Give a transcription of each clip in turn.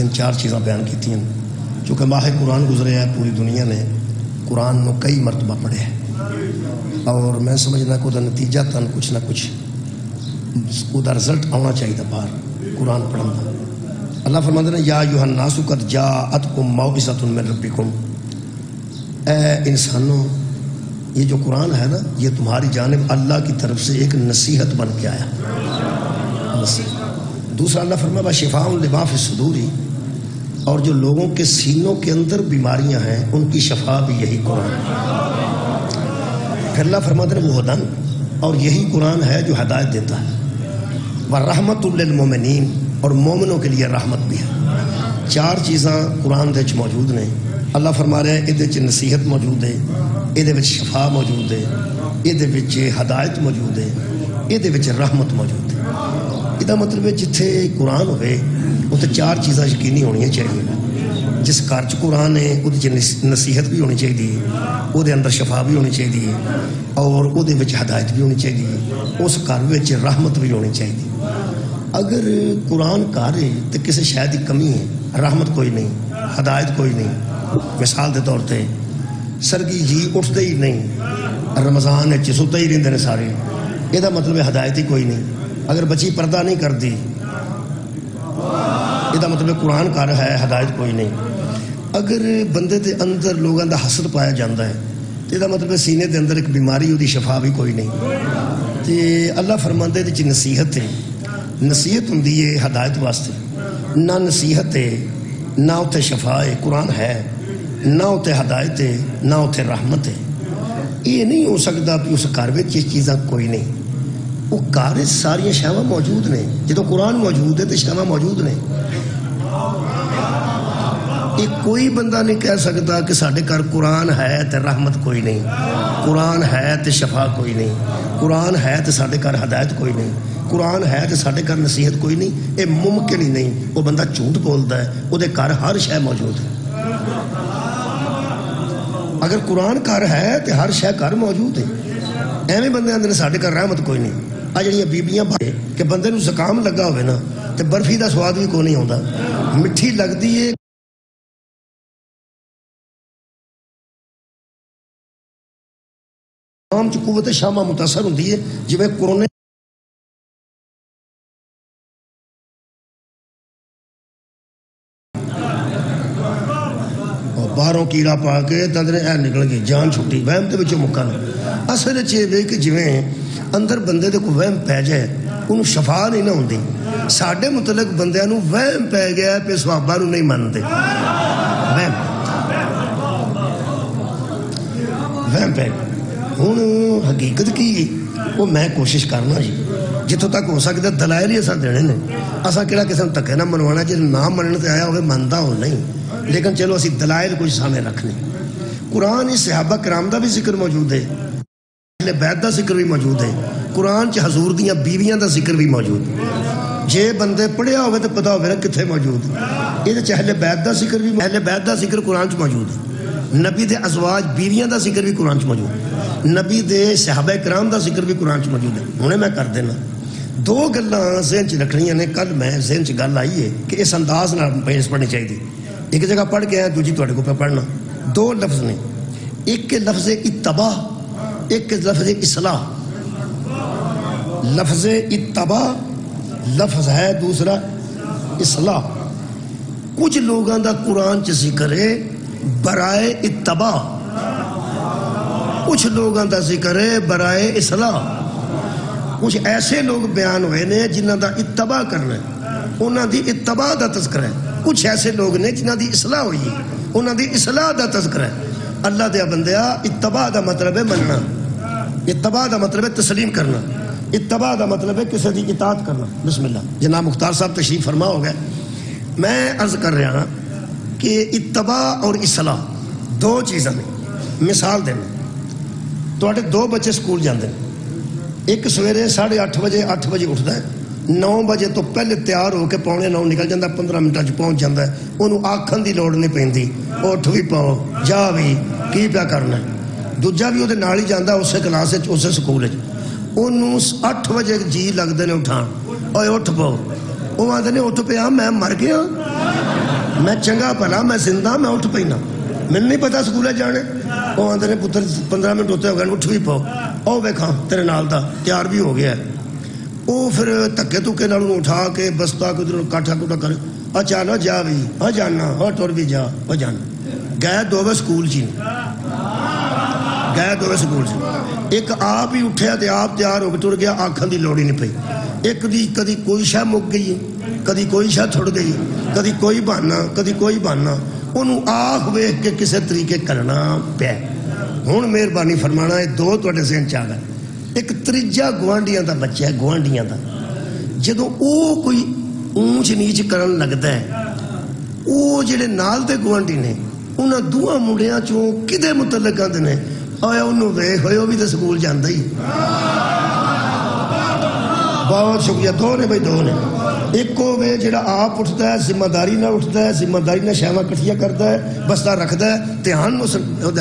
تین چار چیزاں بیان کی ہیں. چونکہ ماہ قرآن گزرے ہے، پوری دنیا نے قرآن نو کئی مرتبہ پڑھے ہے، اور میں سمجھنا کہ وہ نتیجہ تن کچھ نہ کچھ وہ رزلٹ آنا چاہیے باہر قرآن پڑھن کا. اللہ فرماتے ہیں یا ایھا الناس قد جاءتکم موعظۃ من ربکم، اے انسانوں یہ جو قرآن ہے نا یہ تمہاری جانب اللہ کی طرف سے ایک نصیحت بن کے آیا. دوسرا اللہ فرمایا وشفاء لما فی الصدور، اور جو لوگوں کے سینوں کے اندر بیماریاں ہیں ان کی شفا بھی یہی قرآن ہے. پھر اللہ فرماتے ہیں وہ ہدن، اور یہی قرآن ہے جو ہدایت دیتا ہے. ورحمۃ للمؤمنین، اور مومنوں کے لیے رحمت بھی ہے. چار چیزاں قرآن دے موجود نے. اللہ فرما رہے ہیں یہ نصیحت موجود ہے، یہ شفا موجود ہے، یہ ہدایت موجود ہے، یہ رحمت موجود ہے. یہ مطلب ہے جتھے قرآن ہوئے اتنے چار چیزاں یقینی ہونی چاہیے. جس گھر چ قرآن ہے وہ نصیحت بھی ہونی چاہیے، وہ اندر شفا بھی ہونی چاہیے، اور وہ ہدایت بھی ہونی چاہیے، اس گھر میں رحمت بھی ہونی چاہیے. اگر قرآن گھر ہے تو کسی شاید کی کمی ہے، رحمت کوئی نہیں، ہدایت کوئی نہیں. مثال کے طور پہ سرگی جی اٹھتے ہی نہیں، رمضان ستے ہی رہتے ہیں سارے، یہ مطلب ہے ہدایت ہی کوئی نہیں. اگر بچی پردہ نہیں کرتی یہ مطلب قرآن گھر ہے، ہدایت کوئی نہیں. اگر بندے دے اندر لوگوں دا حسد پایا جاتا ہے تو یہ مطلب سینے دے اندر ایک بیماری وہ شفا بھی کوئی نہیں. تو اللہ فرماندے دے نصیحت ہے، نصیحت ہوں ہدایت واسطے. نہ نصیحت ہے نہ اتنے شفا ہے، قرآن ہے نہ اتنے ہدایت ہے نہ اتنے رحمت ہے. یہ نہیں ہو سکتا کہ اس گھر میں یہ چیزاں کوئی نہیں. وہ گھر ساریا شہواں موجود نے. جدو قرآن موجود ہے تو شہواں موجود نے. یہ کوئی بندہ نہیں کہہ سکتا کہ سارے گھر قرآن ہے تو رحمت کوئی نہیں، قرآن ہے تو شفا کوئی نہیں، قرآن ہے تو سارے گھر ہدایت کوئی نہیں، قرآن ہے تو سارے گھر نصیحت کوئی نہیں. یہ ممکن ہی نہیں. وہ بندہ جھوٹ بولتا ہے، وہ گھر ہر شے موجود ہے. اگر قرآن گھر ہے تو ہر شے گھر موجود ہے. ایویں بندے آدھے سارے گھر رحمت کوئی نہیں. آ جڑیاں بیبیاں بھائی کہ بندے نو زکام لگا ہوئے نا تو برفی دا سواد بھی کوئی نہیں آتا، میٹھی لگتی ہے. عام چ قوت شامہ متاثر ہوتی ہے جی کورونا باہروں کیڑا پا کے تندرے اے نکل گئی جان چھٹی. وہم دے وچوں مکا نہیں. اصل یہ کہ جویں اندر بندے دے کو وہم پی جائے انہوں شفا نہیں نہ ہوندی. ساڈے متعلق بندیاں نو وہم پی گیا پہ صحابہ نو نہیں مانتے. وہم پی گیا. ہوں حقیقت کی وہ میں کوشش کرنا جی جتوں تک ہو سکتا دلائل ہی اصل دینے نے. اصل کہڑا کسی نے دھکے نہ منوانا، جی نہ مننے سے آیا ہوئے منتا ہو نہیں، لیکن چلو اسی دلائل کچھ سامنے رکھنے. قرآن اس صحابہ کرام دا بھی ذکر موجود ہے، اہل بیت دا ذکر بھی موجود ہے، قرآن چ حضور دیاں بیویاں دا ذکر بھی موجود ہے. جے بندے پڑھیا ہوئے تو پتا ہوئے نا کتنے موجود ہے. یہ اہل بیت دا ذکر بھی، اہل بیت دا ذکر قرآن چ موجود ہے. نبی دے ازواج بیویاں دا ذکر بھی قرآن چ موجود ہے. نبی دے صحابہ کرام دا ذکر بھی قرآن چ موجود ہے. ہنے میں کر دینا دو گلاں ذہن چ رکھنیاں نے. کل میں ذہن چ گل آئی ہے کہ اس انداز نال پیش پڑھنی چاہیے. ایک جگہ پڑھ کے آیا دوجی تواڈے کو پہ پڑھنا. دو لفظ نے، ایک لفظ اتباع، ایک لفظ اصلاح. لفظ اتباع لفظ ہے، دوسرا اصلاح. کچھ لوگوں دا قرآن چ ذکر ہے برائے اتباع، کچھ لوگوں دا ذکر ہے برائے اصلاح. کچھ ایسے لوگ بیان ہوئے نے جنہاں دا اتباع کرنا ہے، انہاں دی اتباع دا تذکرہ ہے. کچھ ایسے لوگ نے جنہاں دی اصلاح ہوئی ہے، انہاں دی اصلاح دا تذکرہ ہے. اللہ دیا بندیا اتباع دا مطلب ہے مننا، اتباع دا مطلب ہے تسلیم کرنا، اتباع دا مطلب ہے کسی دی اطاعت کرنا. بسم اللہ. جناب مختار صاحب تشریف فرما ہو گئے. میں عرض کر رہا ہوں کہ اتباع اور اصلاح دو چیزاں نے. مثال دینا، تواڈے دو بچے سکول جاندے ہیں. ایک سویرے 8:30 بجے 8 بجے اٹھتا ہے، 9 بجے تو پہلے تیار ہو کے 8:45 نکل جاتا، 15 منٹ پہنچ جاتا ہے. انہوں آکھن دی لوڑ نہیں پیندی، اٹھ بھی پاؤ جا بھی کی پیا کرنا. دوجا بھی وہ نال ہی جانا اسے کلاس اسے سکول. انہوں 8 بجے جی لگتے ہیں اٹھان، اوے اٹھ پاؤ. وہ آدھے نے اٹھ پیا میں مر گیا. میں چنگا بھلا میں زندہ میں اٹھ پینا مجھے نہیں پتا سکولے جانے وہ آدھے نے پتر 15 منٹ ہوتے ہو گئے اٹھ بھی پاؤ او ویکھاں تیرے نال دا تیار بھی ہو گیا ہے وہ پھر دھکے دھکے نال اٹھا کے بستا کے ادھر کاٹھا کوٹا کر چالا جا بھی جانا ٹر بھی جا جانا گئے دو سکول چی گئے دو سکول چ ایک آپ ہی اٹھیا تے آپ تیار ہو کے ٹر گیا آکھن دی لوڑ ہی نہیں پئی ایک دی کدی کوئی شے مک گئی کدی کوئی شے تھڑ گئی کدی کوئی بہانا انہوں آخ ویکھ کے کسے طریقے کرنا پیا ہن مہربانی فرمانا ہے دو تواڈے ذہن چ آ گئے ایک تریجا گوانڈیاں دا بچہ ہے گوانڈیاں دا جدوں او کوئی اونچ نیچ کرن لگدا ہے او جڑے نال دے گوانڈی نے انہاں دوواں منڈیاں چوں کدے متعلق آندے نے آیا انہوں ویکھ ہوئے وہ بھی تو سکول جاندا ہی بہت شکریہ دو نے بھائی دو نے ایک کو وے جڑا آپ اٹھتا ہے ذمہ داری نہ اٹھتا ہے ذمہ داری نہ شیواں کٹھیا کرتا ہے بستا رکھتا ہے دھیان اس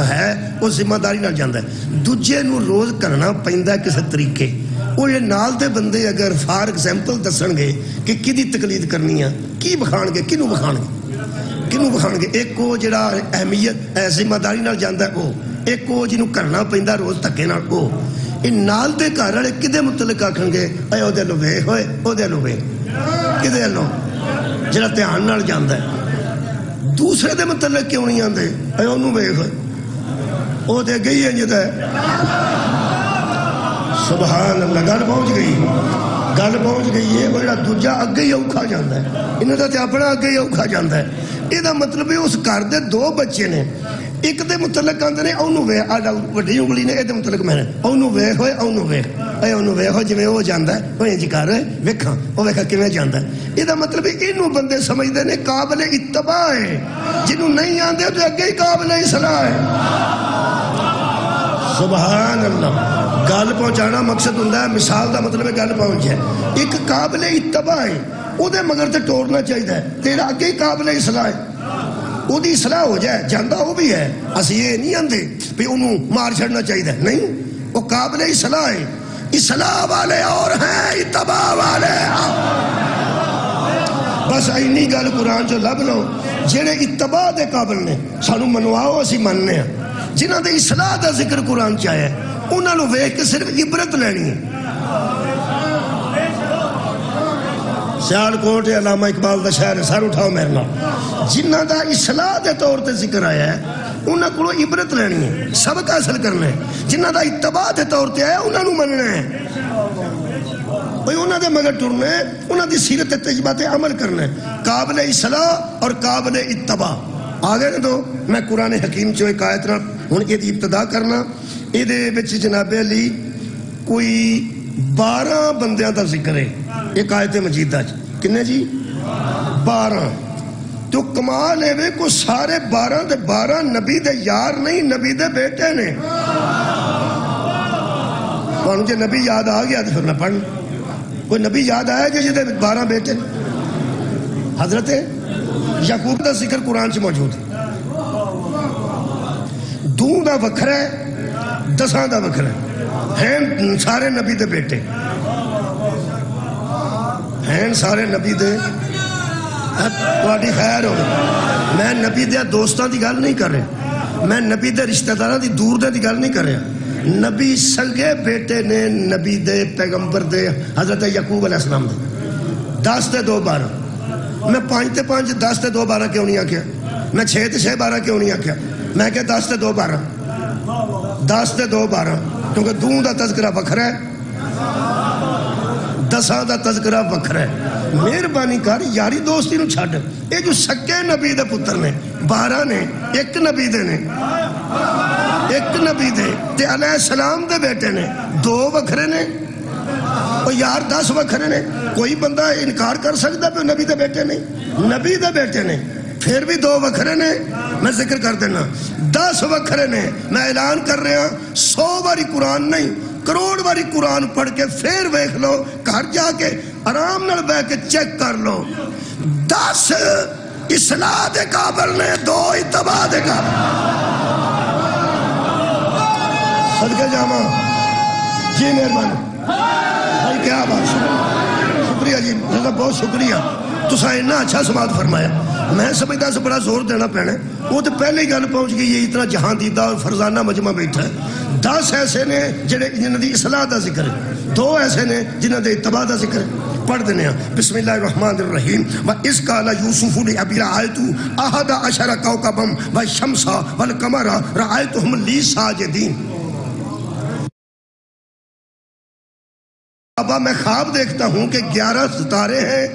ہے وہ ذمہ داری نہ جاندا ہے دوجے نو روز کرنا پیندا ہے کسے طریقے وہ یہ نال دے بندے اگر فار ایگزامپل دسن گے کہ کدی تقلید کرنی ہے کی بخان گے کنوں بخان گے ایک کو جڑا اہمیت ذمہ داری نال جاندا ہے وہ ایک کو جنوں کرنا پیندا روز دھکے نال وہ ان نال دے گھر والے کدے متعلق آکھن گے اے او دے لو وے ہوئے او دے لو وے کدے لو جڑا دھیان نال جاندا ہے دوسرے دے متعلق کیوں نہیں آندے اے اونوں وے ہوئے او دے گئی ہے جدا سبحان اللہ گل پہنچ گئی ہے وہ جڑا دوجا اگے ہی اوکھا جاندا ہے انہاں دا تے اپنا اگے ہی اوکھا جاندا ہے یہ دا مطلب ہے اس گھر دے دو بچے نے ایک دے متعلق آندے نے اونوں وے آ وڈی انگلی نے اے دے متعلق میں نے اونوں وے ہوئے اونوں وے ہو جویں او جاندا ہے او انج کر ویکھاں او ویکھا کیویں جاندا ہے یہ دا مطلب ہے اینوں بندے سمجھدے نے قابل اتباع ہے جنوں نہیں آندے تو اگے ہی قابل اصلاح ہے سبحان اللہ گل پہنچانا مقصد ہوندا ہے مثال دا مطلب ہے گل پہنچ جائے ایک قابل اتباع ہے او دے مگر تے ٹورنا چاہیے تیرا اگے ہی قابل اصلاح ہے وہ دی اصلاح ہو جائے جاندا وہ بھی ہے اسی یہ نہیں آندے بھی انہوں مار چھڑنا چاہیے نہیں وہ قابل اصلاح ہے اصلاح والے اور ہیں اتباع والے بس اینی گل قرآن جو لب لو جڑے اتباع دے قابل نے سانو منواؤ اسی مننے ہیں جنہ دے اصلاح دا ذکر قرآن چاہے انہوں نے ویکھ کے صرف عبرت لینی ہے سیال کوٹ علامہ اقبال دا شہر سر اٹھاؤ میرے نال جنہ دا اصلاح دے طور تے ذکر آیا ہے انہاں کو عبرت لینی ہے سبق حاصل کرنا ہے جنہ دا اتباع دے طور تے آیا انہاں نو مننا ہے بھئی انہاں دے مگر ٹرنا ہے انہاں دی سیرت تجربہ تے عمل کرنا ہے قابل اصلاح اور قابل اتباع آگے دو میں قرآن حکیم چو ایک آیت نال ہن یہ ابتدا کرنا یہ دے وچ جناب علی کوئی 12 بندیاں دا ذکر ہے ایک آیت مجیدہ کنے جی 12 تو کمال ہے وہ سارے 12 دے 12 نبی دے یار نہیں نبی دے بیٹے نے مجھے نبی یاد آ گیا تو پھر میں پڑھ کوئی نبی یاد آیا کہ جدے 12 بیٹے حضرت یعقوب دا ذکر قرآن سے موجود ہے دوں دا وکھرا ہے 10 دا وکھرا ہے ہیں سارے نبی دے بیٹے ہیں سارے نبی دے تواڈی خیر ہو میں نبی دے دوستاں دی گل نہیں کر رہا میں نبی دے رشتہ داراں دی دور دے دی گل نہیں کر رہا نبی سنگے بیٹے نے نبی دے پیغمبر دے حضرت یعقوب علیہ السلام دے 10 تے 2 12 میں 5 تے 5 10 تے 2 12 کیوں نہیں آکھیا میں 6 تے 6 12 کیوں نہیں آکھیا میں کہ 10 تے 2 12 10 تے 2 12 کیونکہ دوں دا تذکرہ وکھرا ہے 10 دا تذکرہ وکھرا ہے مہربانی کر یاری دوستی نو چھڈ اے جو سکے نبی دے پتر نے 12 نے ایک نبی دے نے ایک نبی دے تے علیہ السلام دے بیٹے نے 2 وکھرے نے اور یار 10 وکھرے نے کوئی بندہ انکار کر سکتا ہے نبی دے بیٹے نہیں نبی دے بیٹے نے پھر بھی 2 وکھرے نے میں ذکر کر دینا 10 وکھرے نے میں اعلان کر رہا 100 باری قرآن نہیں کروڑ باری قرآن پڑھ کے پھر ویکھ لو گھر جا کے آرام نال بیٹھ کے چیک کر لو 10 اصلاح دے قابل نے 2 اتباع دے قابل صدقے جامع جی مہربانی بھائی کیا بات شکریہ جی بہت شکریہ تسا اتنا اچھا سماعت فرمایا. میں سمجھتا اس بڑا زور دینا پینا. وہ تو پہلے ہی گل پہنچ گئی. یہ اتنا جہاں دیدہ اور فرزانہ مجمع بیٹھا ہے. 10 ایسے نے جنہاں دی اصلاح دا ذکر ہے, 2 ایسے نے جنہاں دے اتباع دا ذکر ہے. پڑھ دینے ہیں. بسم اللہ الرحمن الرحیم. وَإِذْ قَالَ يُوسُفُ لِأَبِيهِ رَأَيْتُ أَحَدَ عَشَرَ كَوْكَبًا وَالشَّمْسَ وَالْقَمَرَ رَأَيْتُهُمْ لِي سَاجِدِينَ. ابا میں خواب دیکھتا ہوں کہ 11 ستارے ہیں,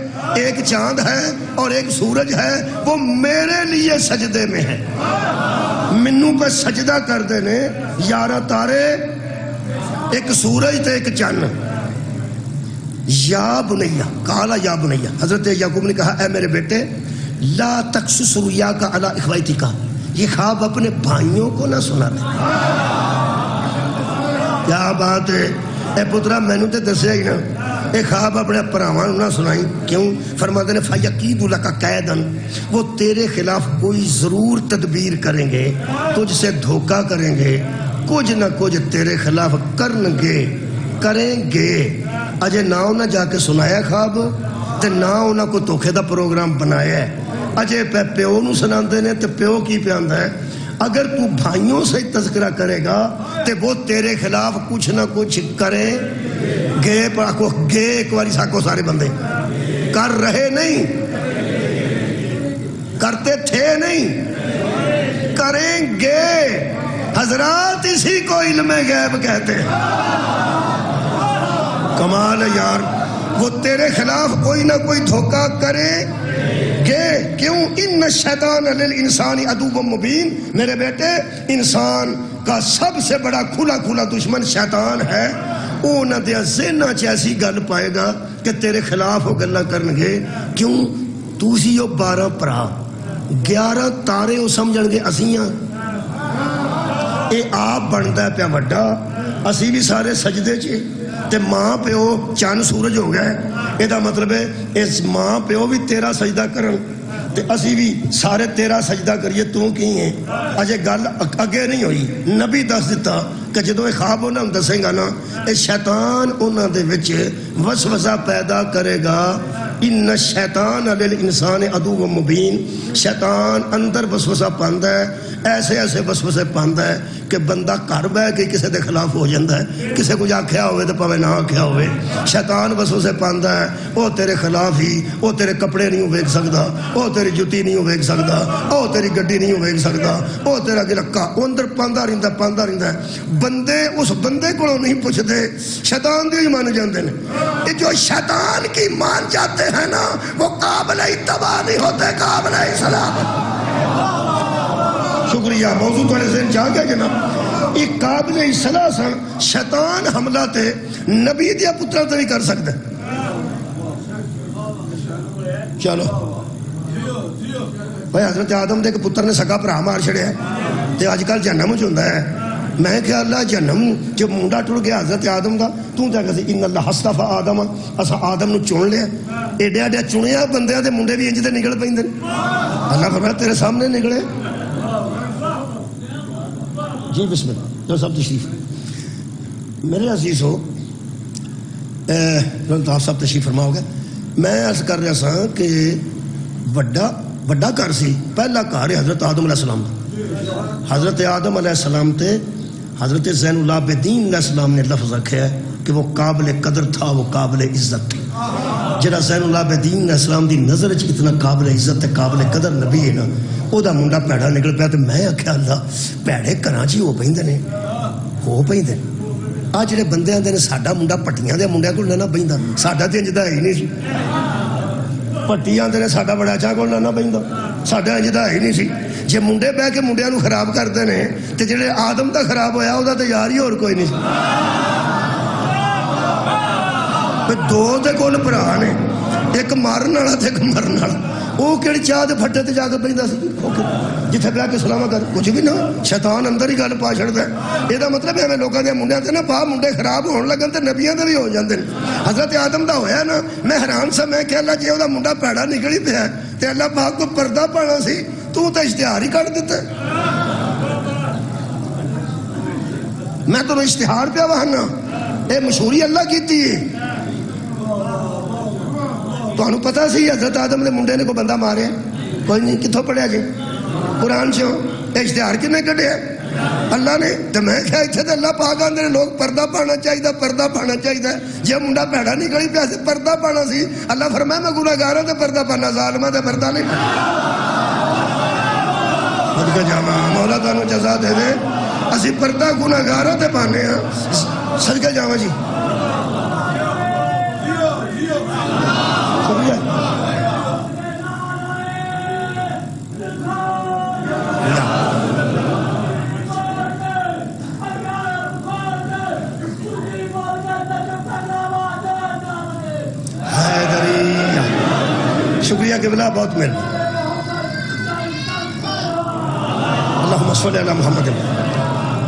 ایک چاند ہے اور ایک سورج ہے, وہ میرے لیے سجدے میں ہے. منو پہ سجدہ کر دینے. 11 تارے, ایک سورج تے ایک چاند. یا بنیہ قالا یا بنیہ, حضرت یعقوب نے کہا اے میرے بیٹے, لا تقصص رؤیاک علی اخویتک, یہ خواب اپنے بھائیوں کو نہ سنا دے. کیا بات ہے اے پترا, میں نے تے دسیا ہی نا, اے خواب اپنے پراواں نہ سنائی. کیوں؟ فرماتے ہیں فیقید لک قیدن, وہ تیرے خلاف کوئی ضرور تدبیر کریں گے, تجھ سے دھوکہ کریں گے, کچھ نہ کچھ تیرے خلاف کریں گے. اجے نہ انہاں جا کے سنایا خواب تے نہ انہاں کو دھوکے دا پروگرام بنایا ہے. اجے پیو نو سناندے نے تے پیو کی پیاندا ہے. اگر تو بھائیوں سے تذکرہ کرے گا تے وہ تیرے خلاف کچھ نہ کچھ کریں گے. پڑھو گے ایک باری ساکو سارے بندے. کر رہے نہیں, کرتے تھے نہیں, کریں گے. حضرات اسی کو علم غیب کہتے ہیں. کمال ہے یار. وہ تیرے خلاف کوئی نہ کوئی دھوکہ کرے گے. کیوں؟ ان الشیطان للانسان عدو مبین. میرے بیٹے, انسان کا سب سے بڑا کھلا دشمن شیطان ہے. وہ نہ دیا ذہنہ چ ایسی گل پائے گا کہ تیرے خلاف وہ گلہ کرن گے. کیوں؟ تو سی وہ 12 پرا, 11 تارے وہ سمجھن گے اسیاں. اے آپ بنتا ہے پیا وڈا, اسی بھی سارے سجدے چے, تے ماں پیو چند سورج ہو گئے. یہ دا مطلب ہے اس ماں پیو بھی تیرا سجدہ کرن تے اسی بھی سارے تیرا سجدہ کریے. تو کی ہیں اجے گل اگے نہیں ہوئی. نبی دس دیتا کہ جدو یہ خواب انہوں دسیں گا نا, اے شیطان انہوں دے وچ وسوسہ پیدا کرے گا. ان الشیطان للانسان عدو مبین. شیطان اندر وسوسہ پاندا ہے, ایسے وسوسے پاندا ہے کہ بندہ گھر بہ کے کسی دے خلاف ہو جاتا ہے. کسی کو آکھیا ہوئے تو پاوے نہ آکھیا ہوئے, شیطان وسوسے پاندا ہے. وہ تیرے خلاف ہی, وہ تیرے کپڑے نہیں ویکھ سکدا, وہ تیری جُتی نہیں ویکھ سکدا, وہ تیری گڈی نہیں ویکھ سکدا, وہ تیرا گلکا اندر پاندا رہندا ہے. بندے اس بندے کو نہیں پوچھتے, شیطان دی مان جاندے نے. یہ جو شیطان کی مان جاتے ہیں نا, وہ قابل اتباع نہیں ہوتے, قابل اصلاح. شکریہ. موضوع تھوڑے ذہن چاہ گیا جناب. یہ قابل اصلاح سن. شیطان حملہ تے نبی دیا پترا تے بھی کر سکتے. چلو بھائی, حضرت آدم دے پتر نے سگا بھرا مار چھڑیا تے اج کل جہنم چ ہوندا ہے. میں کہ اللہ جہنم جو منڈا ٹر گیا حضرت آدم دا, تو تے کہ ان اللہ اصطفى آدم, اسا آدم نو چن لیا. ایڈے چنیا بندیاں دے منڈے بھی انج تے نکل پیندے. اللہ فرمایا تیرے سامنے نکلے. جی بسم اللہ. جو سب تشریف میرے عزیز ہو, آپ سب تشریف فرما ہو گئے. میں عرض کر رہا سا کہ وڈا گھر سی, پہلا گھر ہے حضرت آدم علیہ السلام. حضرت آدم علیہ السلام تے حضرت زین العابدین علیہ السلام نے لفظ رکھا ہے کہ وہ قابل قدر تھا, وہ قابل عزت تھا. جڑا زین العابدین علیہ السلام دی نظر چ اتنا قابل عزت ہے, قابل قدر نبی ہے نا, او دا منڈا پیڑا نکل پیا. تو میں آخیا اللہ پیڑے گھراں چ ہو پیندے نے, ہو پیندے. آ جڑے بندے آندے نے ساڈا منڈا پٹیاں دے منڈیاں کول نہ بیندا, ساڈا تے انج دا ہی نہیں سی. پٹی آندے نے ساڈا بڑا چا کول نہ بیندا, ساڈا انج دا ہی نہیں سی. جے منڈے بہ کے منڈیاں نو خراب کردے نے تے جڑے آدم دا خراب ہویا او دا تے یار ہی اور کوئی نہیں سی. دو دے کول بھرا نے, ایک مارن والا تے ایک مرن والا. وہ کہڑی چاہ دے پھٹے تے جا کے پیندا سی جتھے بہ کے سلام کر کچھ بھی نہ. شیطان اندر ہی گل پا چھڑدا ہے. یہ مطلب ہے لوکاں دے منڈیاں تے نا پا منڈے خراب ہون لگن تے نبیاں دے بھی ہو جاندے نے. حضرت آدم دا ہویا نا, میں حیران سا. میں کہ اللہ جی او دا منڈا پیڑا نکل ہی پیا تے اللہ پاک کو پردہ پانا سی, تو تے اشتہار ہی کٹ دیتا. میں تو اشتہار پیا وہاں, اے مشہوری اللہ کیتی ہے. تمہیں پتا سی حضرت آدم دے منڈے نے کوئی بندہ مارے؟ کوئی نہیں. کتوں پڑھیا جی؟ قرآن چوں. اشتہار کنے کڈیا؟ اللہ نے. تو میں کہا اتنے تو اللہ پاک آندے نے لوگ پردہ پانا چاہیے، پردہ پانا چاہیے. جی منڈا بھڑا نکلی پیا سی پردہ پانا سی. اللہ فرمایا میں گناہگاراں تے پردہ پانا، ظالماں تے پردہ نہیں پانا. صدقہ جاواں مولا تانوں جزا دے دے. اسی پردہ گناہگاراں تے پانے ہاں. صدقہ جاواں جی. شکریہ. شکریہ قبلہ، بہت مل. اللہم صلی علی محمد.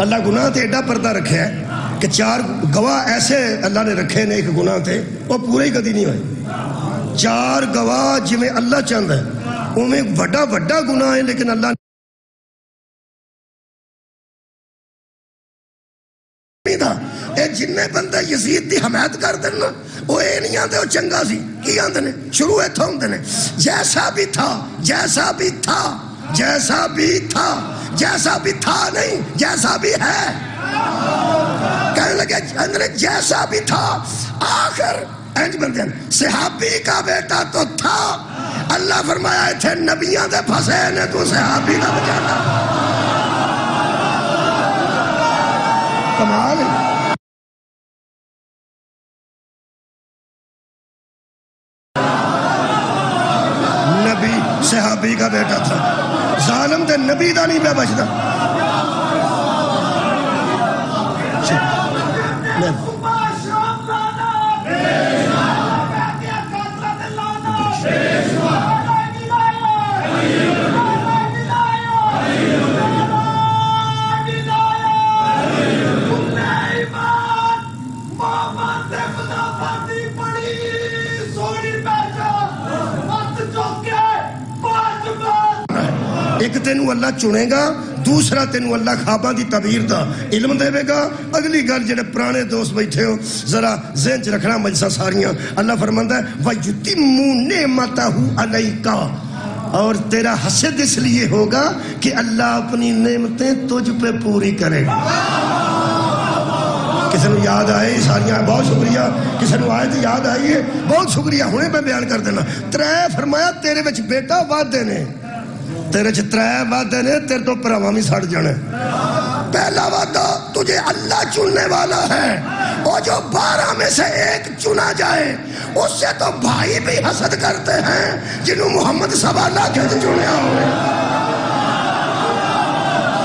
اللہ گناہ تے ایڈا پردہ رکھے ہے کہ 4 گواہ ایسے اللہ نے رکھے نے ایک گناہ تے وہ پورے ہی کدی نہیں ہوئے. 4 گواہ جویں اللہ چاہتا ہے اویں وڈا وڈا گناہ ہے لیکن اللہ جن بندہ یزید دی حمایت کر دینا وہ یہ نہیں آتے وہ چنگا سی. کی آتے ہیں؟ شروع اتھا ہوتے ہیں جیسا بھی تھا، جیسا بھی تھا، جیسا بھی تھا، جیسا بھی تھا نہیں جیسا بھی ہے. کہنے لگے جیسا بھی تھا. آخر انج بندے ہیں صحابی کا بیٹا تو تھا. اللہ فرمایا تھے نبیاں دے پھسے نے تو صحابی کا بچانا. کمال ہے. نبی صحابی کا بیٹا تھا. ظالم تے نبی دا نہیں پہ بچتا. ایک تینوں اللہ چنے گا، دوسرا تینوں اللہ خواباں دی تعبیر دا علم دے گا. اگلی گل جڑے پرانے دوست بیٹھے ہو ذرا ذہن چ رکھنا مجلساں ساریاں. اللہ فرماندا ہے وَيُتِمُّ نِعْمَتَهُ عَلَيْكَ، اور تیرا حسد اس لیے ہوگا کہ اللہ اپنی نعمتیں تجھ پہ پوری کرے گا. کسی نے یاد آئے ساریاں بہت شکریہ. کسی نے آئے تو یاد آئی ہے بہت شکریہ. ہونے پہ بیان کر دینا. 3 فرمایا تیرے وچ بیٹا وعدے نے، تیرے چ 3 وعدے نے، تیرے تو پراواں بھی سڑ جانے. پہلا وعدہ تجھے اللہ چننے والا ہے، اور جو 12 میں سے ایک چنا جائے اس سے تو بھائی بھی حسد کرتے ہیں جنہوں محمد سوالہ کے چنیا ہوئے.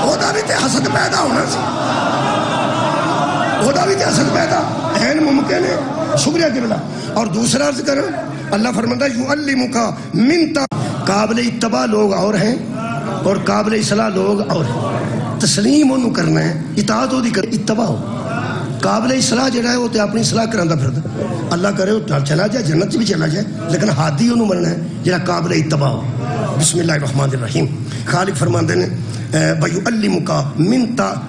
خدا بھی تے حسد پیدا ہونا سی، خدا بھی تے حسد پیدا این ممکن ہے. شکریہ قبلہ. اور دوسرا عرض کریں اللہ فرماتا ہے یعلمک من قابل اتباع لوگ اور ہیں اور قابل اصلاح لوگ اور ہیں. تسلیم انہوں کرنا ہے، اطاعت ہو دی کر اتباع ہو. قابل اصلاح جڑا ہے وہ تے اپنی اصلاح کراندا پھردا. اللہ کرے وہ چلا جائے جنت بھی چلا جائے لیکن ہادی انہوں مننا ہے جڑا قابل اتباع ہو. بسم اللہ الرحمن الرحیم. خالق فرماندے نے وَيُعَلِّمُكَ مِن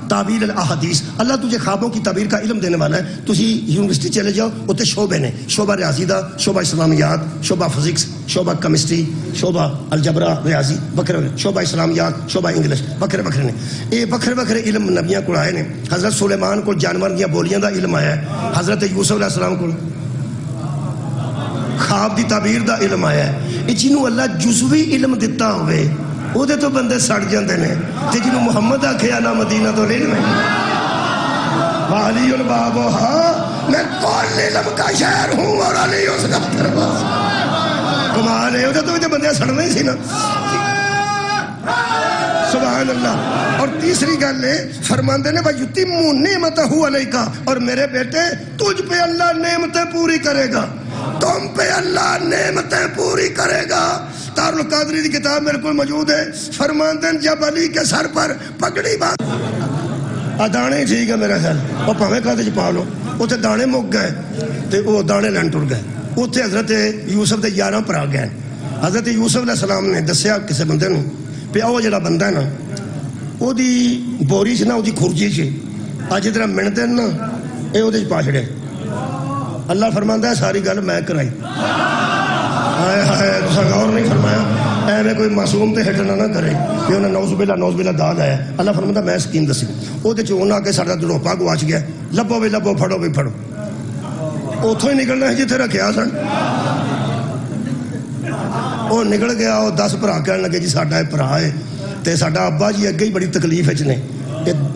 تعبیر الاحادیث. اللہ تجھے خوابوں کی تعبیر کا علم دینے والا ہے. تسی یونیورسٹی چلے جاؤ اتنے شعبے نے، شعبہ ریاضی دا، شعبہ اسلامیات، شعبہ فزکس، شعبہ کیمسٹری، شعبہ الجبرا ریاضی بکھرے، شعبہ اسلامیات، شعبہ انگلش بکھرے بکھرے نے. یہ بکھرے بکھرے علم نبیاں کو آئے نے. حضرت سلیمان کو جانور دیا بولیاں دا علم آیا ہے. حضرت یوسف علیہ السلام کو خواب دی تعبیر دا علم آیا ہے. یہ جنہوں اللہ جزوی علم دیتا ہوئے وہ تو بندے سڑ جاندے نے، تے جنہوں محمد آکھیا نا مدینہ تو علم ہے. وعلی الباب ہاں میں کل علم کا شہر ہوں اور علی اس کا دروازہ. کمال ہے. وہ تو بندے سڑنا ہی سی نا. سبحان اللہ. اور تیسری گل ہے فرماندے نے وَيُتِمُّ نِعْمَتَهُ عَلَيْكَ، اور میرے بیٹے تجھ پہ اللہ نعمتیں پوری کرے گا، تم پہ اللہ نعمتیں پوری کرے گا. تار القادری دی کتاب میرے کو موجود ہے. فرماندے ہیں جب علی کے سر پر پگڑی باندھ دانے ٹھیک ہے میرا خیال وہ پاویں کھاتے چ پا لو اتنے دانے مک گئے تے وہ دانے لین ٹر گئے. اتنے حضرت یوسف دے 11 بھرا گئے. حضرت یوسف علیہ السلام نے دسیا کسی بندے نو پہ وہ جڑا بندہ ہے نا وہ دی بوری چ نا وہ دی خرجی چ اج ادھر منتے نا یہ وہ پا چڑے. اللہ فرماندا ہے ساری گل میں کرائی. غور نہیں فرمایا ایویں کوئی معصوم تے ہٹنا نہ کرے کہ انہیں نوز باللہ داد آیا. اللہ فرماتا میں سکیم دسی وہ چون آ کے ساڈا دڑوپا گواچ گیا, لبو بھی لبو پھڑو بھی پھڑو, اتوں ہی نکلنا ہے جتنے رکھیا سن. وہ نکل گیا, وہ 10 بھرا کہنے لگے جی ساڈا یہ بھرا ہے تے ساڈا ابا جی اگے ہی بڑی تکلیف وچ نے,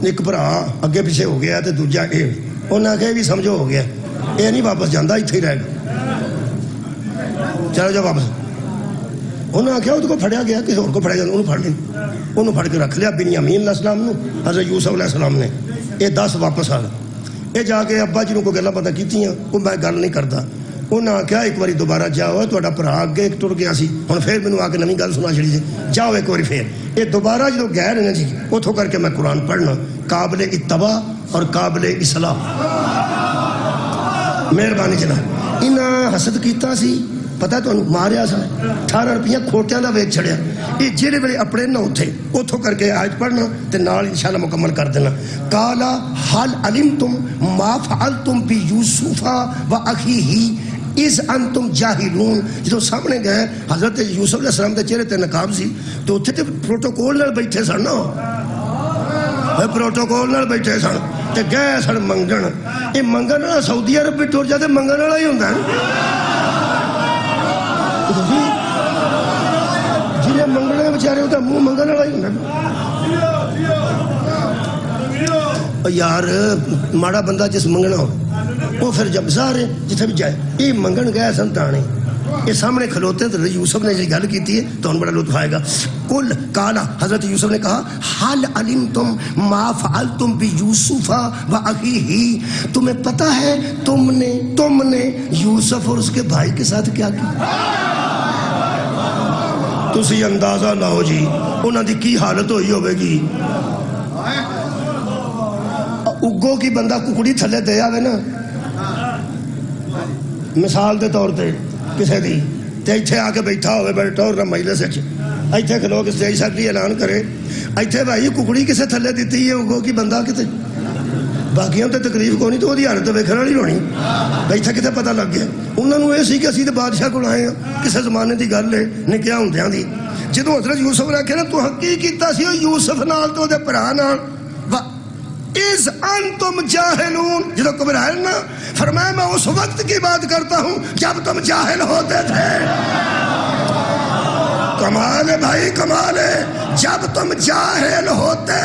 ایک بھرا اگے پیچھے ہو گیا تے دوجا یہ. انہیں آخیا بھی سمجھو ہو گیا, یہ نہیں واپس جانا, اتنے ہی رہ گا, چلو جا واپس. انہیں آخیا وہ پھڑیا گیا, کسی اور کو پھڑیا جاتا, انہوں پھڑ لیں, انہوں پھڑ کے رکھ لیا. بنیامین علیہ السلام نو حضرت یوسف علیہ السلام نے, یہ 10 واپس آ گئے. یہ جا کے ابا جی کو گلا پتہ کی وہ میں گل نہیں کرتا. انہیں آخیا ایک بار دوبارہ جاؤ, تا بھرا اگے ٹر گیا سی, ہوں پھر مینوں آ کے نویں گل سنا چڑی جی, جاؤ ایک بار پھر. یہ دوبارہ جو گئے نا جی اتوں کر کے میں قرآن پڑھنا, قابل اتباع اور قابل اصلاح. مہربانی جناب. انہیں حسد کیتا سی, پتا تمہیں ماریا سا, 18 روپیہ کھوٹیاں دا ویچ چھڑیا. یہ جہے ویلے اپنے نہ اتوں کر کے آج پڑھنا تے نال انشاءاللہ مکمل کر دینا. قالا حل علمتم ما فعلتم بیوسف واخیہ اذ انتم جاہلون. جدو سامنے گئے حضرت یوسف علیہ السلام کے چہرے تے نقاب سی, تو اتنے تے پروٹوکول نال بیٹھے سن نا, پروٹوکول نال بیٹھے سن تے گئے سن منگن. یہ منگن والا سعودی عرب بھی ٹر جاتے, منگن والا ہی ہوتا ہے. جنہیں منگنے بچارے ہوتا منہ منگن والا ہی ہوتا. یار ماڑا بندہ جس منگنا ہو وہ پھر جب سارے جتنے بھی جائے, یہ منگن گئے سن تانے, یہ سامنے کھلوتے ہیں. تو یوسف نے جی گل کی ہے تو ان بڑا لطف آئے گا. کل کالا, حضرت یوسف نے کہا حل علمتم ما فعلتم بیوسف واخیہ, تمہیں پتہ ہے تم نے یوسف اور اس کے بھائی کے ساتھ کیا کیا. تسی اندازہ لاؤ جی انہوں دی کی حالت ہوئی ہوئے گی. اگو کی بندہ ککڑی تھلے دے آوے نا, مثال دے طور تے کسے دی, تے ایتھے آ کے بیٹھا ہوئے بڑے ٹور نہ مجلس وچ, ایتھے کھلو کے سٹیج سیکرٹری اعلان کرے ایتھے بھائی ککڑی کسے تھلے دیتی ہے اگو کی بندہ کتے, باقیوں تے تکلیف کو نہیں تو وہی حالت ویکھن والی ہونی. ایتھے کتے پتہ لگ گیا انہوں نے. یہ سی کہ اسی تے بادشاہ کول آئے ہیں, کسے زمانے دی گل ہے نکیا ہوندیاں دی. جدوں حضرت یوسف نے آخیا نا تو کی کیتا سی یوسف نال تو دے بھرا نال, اذ انتم جاہلون, جدو گھبرائے نا فرمایا میں اس وقت کی بات کرتا ہوں جب تم جاہل ہوتے تھے. کمال ہے بھائی, کمال ہے. جب تم جاہل ہوتے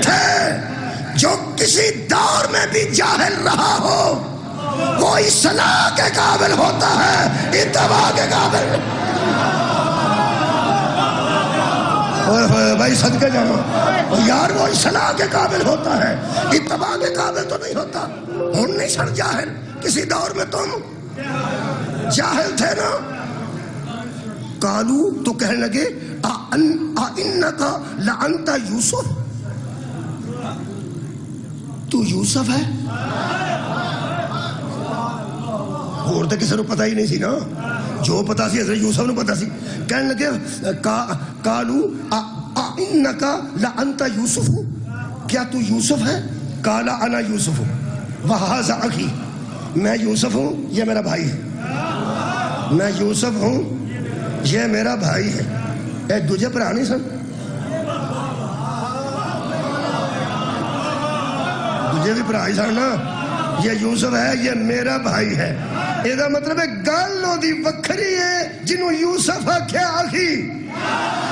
تھے, جو کسی دور میں بھی جاہل رہا ہو وہ اصلاح کے قابل ہوتا ہے, اتباع کے قابل. بھائی صدقے جانا یار, وہ اصلاح کے قابل ہوتا ہے, اتباع کے قابل تو نہیں ہوتا. ہن نہیں سر جاہل, کسی دور میں تم جاہل تھے نا. قالو تو کہنے لگے اِنَّكَ لَأَنْتَ یوسف, تو یوسف ہے. اور تو کسی کو پتہ ہی نہیں سی نا, جو پتا سی حضرت یوسف نے پتا سی. کہنے لگے قالو اِنَّكَ لَأَنْتَ یوسف, کیا تو یوسف ہے. قال انا یوسف وَهَذَا اخی, میں یوسف ہوں یہ میرا بھائی ہے. میں یوسف ہوں یہ میرا بھائی ہے. ایک دوجے پر آنی سن, دوجے بھی پر آئی سن نا, یہ یوسف ہے یہ میرا بھائی ہے. یہ مطلب ہے گل دی وکھری ہے, جنہوں یوسف آکھیا آخی,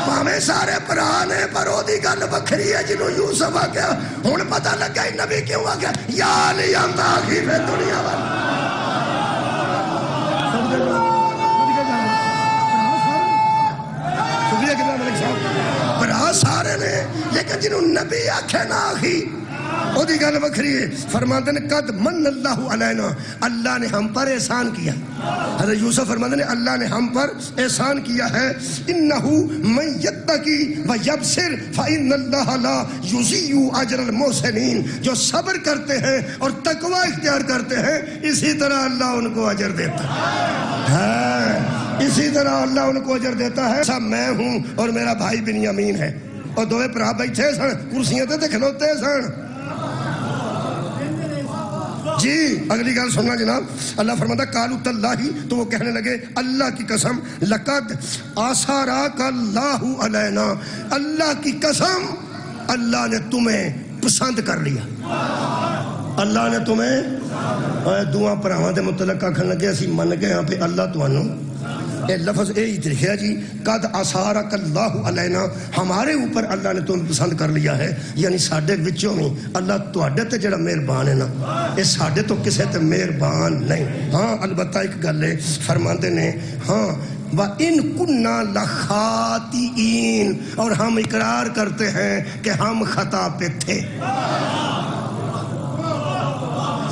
پاویں سارے پرانے پر او دی گل وکھری ہے جنہوں یوسف آکھیا. ہن پتہ لگا نبی کیوں آکھیا یا علی انت آخی فی دنیا والا. شکریہ کتنا ملک صاحب, برا سارے نے, لیکن جنہوں نبی آکھے نہ آخی وہ دی گل وکھری ہے. فرماتے ہیں قد من اللہ علینا, اللہ نے ہم پر احسان کیا. حضرت یوسف فرماتے ہیں اللہ نے ہم پر احسان کیا ہے. انہو من یتقی ویبصر فإن اللہ لا یضیع اجر المحسنین, جو صبر کرتے ہیں اور تقوی اختیار کرتے ہیں اسی طرح اللہ ان کو اجر دیتا ہے. اسی طرح اللہ ان کو اجر دیتا ہے. سب میں ہوں اور میرا بھائی بنیامین ہے, اور دوے بھرا بیٹھے سن کرسیاں تے کھلوتے سن. جی اگلی گل سننا جناب. اللہ فرماتا قالوا تاللہ، تو وہ کہنے لگے اللہ کی قسم، لقد آثارک اللہ علینا، اللہ کی قسم اللہ نے تمہیں پسند کر لیا. اللہ نے تمہیں دعا پراواں دے متعلق آکھن لگے اسی من گئے ہاں پہ اللہ تانوں اے لفظ اے لکھیا جی قد آثارک اللہ علینا، ہمارے اوپر اللہ نے تمہیں پسند کر لیا ہے، یعنی ساڈے وچوں بھی اللہ تواڈے تے جڑا مہربان ہے نا، اے ساڈے تو کسے تے مہربان نہیں. ہاں البتہ ایک گل ہے، فرماندے نے ہاں وَإِن كُنَّا لَخَاطِئِينَ، اور ہم اقرار کرتے ہیں کہ ہم خطا پہ تھے.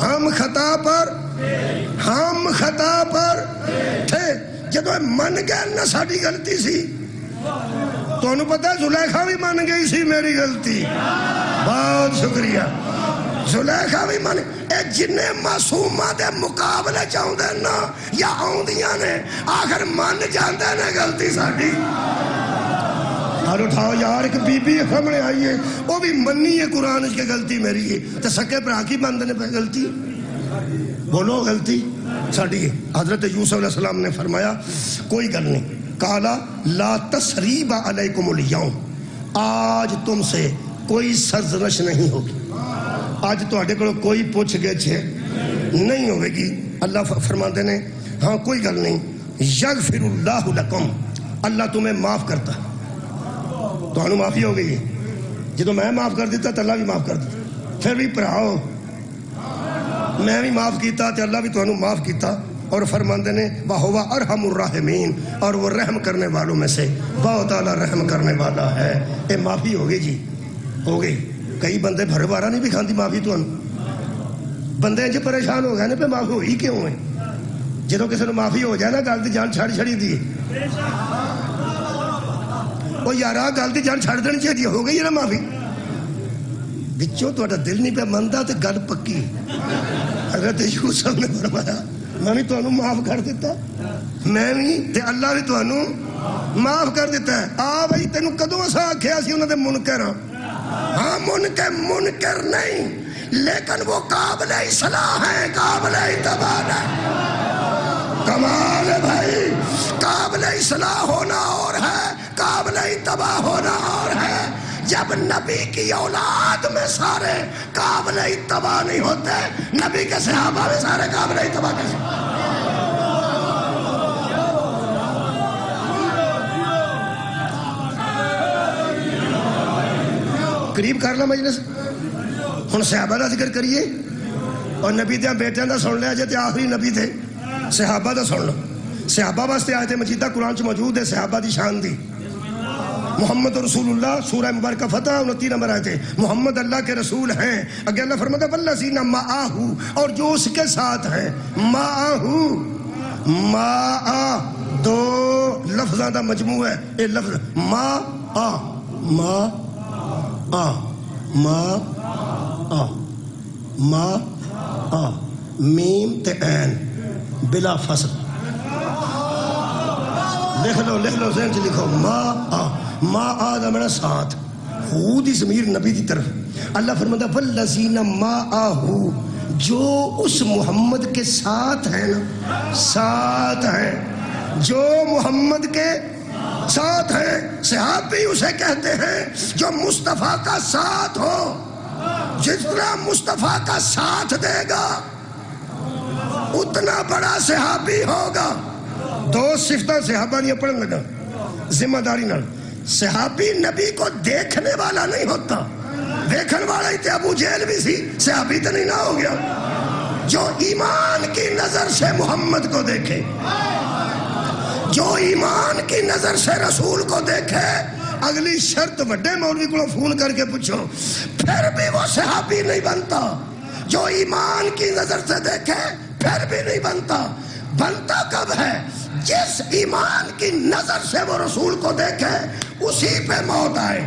ہم خطا پر تھے. جدو من گئے نا ساڑی غلطی سی، تو انہوں پتا زلیخا بھی من گئی سی میری غلطی. بہت شکریہ. زلیخا بھی من اے جنہیں معصومہ دے مقابلے چاہوں دے نا یا آؤندیاں نے آخر من جاندے نے غلطی ساڑی. اور اٹھاؤ یار ایک بی بی سامنے آئی ہے وہ بھی منی ہے قرآن کی غلطی میری ہے تو سکے پر آکی بندے نے غلطی بولو غلطی ساڑی ہے. حضرت یوسف علیہ السلام نے فرمایا کوئی گل نہیں، قالا لا تسریب علیکم اليوم، آج تم سے کوئی سرزنش نہیں ہوگی، آج تو آڈے کرو کوئی پوچھ گئے چھے نہیں ہوئے گی. اللہ فرماتے نے ہاں کوئی گل نہیں، یغفر اللہ لکم، اللہ تمہیں معاف کرتا ہے. تو انہوں معافی ہو گئی ہے جدو میں معاف کر دیتا تو اللہ بھی معاف کر دیتا. پھر بھی پڑھاؤ میں بھی معاف کیتا تو اللہ بھی تو انہوں معاف کیتا. اور فرماندے نے وَهُوَ أَرْحَمُ الرَّاحِمِينَ، اور وہ رحم کرنے والوں میں سے بہت اعلیٰ رحم کرنے والا ہے. اے معافی ہو گئی جی ہو گئی. کئی بندے بھر بارہ نہیں بھی کھاندی معافی تو بندے جو پریشان ہو گئے نا پہ معافی ہوئی کیوں ہے. جدو کسی نے معافی ہو جائے نا گل دی جان چھڑی دی وہ یارا گل دی جان چھڑ دینی چاہیے. ہو گئی ہے نا معافی بچوں تو دل نہیں پہ منتا تو گل پکی. حضرت یوسف نے فرمایا میں بھی تمہیں معاف کر دیتا، میں بھی تے اللہ بھی تمہیں معاف کر دیتا ہے. آ بھائی تینوں کدوں اسا آکھیا سی انہاں دے منکر ہاں منکر نہیں لیکن وہ قابل اصلاح ہیں، قابل اتباع ہے. کمال ہے بھائی، قابل اصلاح ہونا اور ہے، قابل اتباع ہونا اور ہے. جب نبی کی اولاد میں سارے قابل اتباع نہیں ہوتے، نبی کے صحابہ میں سارے قابل اتباع کیسے؟ قریب کر لا مجلس. ہن صحابہ دا ذکر کریے اور نبی دے بیٹیاں دا سن لیا جے آخری نبی تھے. صحابہ دا سن لو. صحابہ واسطے آیت مجیدہ قرآن چ موجود ہے صحابہ دی شان دی. محمد رسول اللہ سورہ مبارکہ فتح 29 نمبر آئے تھے. محمد اللہ کے رسول ہیں. اگر اللہ فرماتا والذین معہ، اور جو اس کے ساتھ ہیں. معہ معہ دو لفظاں دا مجموع ہے. اے لفظ معہ معہ میم تے عین بلا فصل. لکھ لو ذہن چ لکھو ما دا میرا ساتھ. ہو دی ضمیر نبی دی طرف. اللہ فرماتا والذین معہ، جو اس محمد کے ساتھ ہیں نا، ساتھ ہیں جو محمد کے ساتھ ہیں. صحابی اسے کہتے ہیں جو مصطفیٰ کا ساتھ ہو. جتنا مصطفیٰ کا ساتھ دے گا اتنا بڑا صحابی ہوگا. دو صفتہ صحابہ نہیں پڑھنے لگا ذمہ داری نال. صحابی نبی کو دیکھنے والا نہیں ہوتا، دیکھنے والا ہی تے ابو جہل بھی سی، صحابی تو نہیں نہ ہو گیا. جو ایمان کی نظر سے محمد کو دیکھے، جو ایمان کی نظر سے رسول کو دیکھے، اگلی شرط وڈے مولوی کو فون کر کے پوچھو، پھر بھی وہ صحابی نہیں بنتا. جو ایمان کی نظر سے دیکھے پھر بھی نہیں بنتا. بنتا کب ہے؟ جس ایمان کی نظر سے وہ رسول کو دیکھے اسی پہ موت آئے.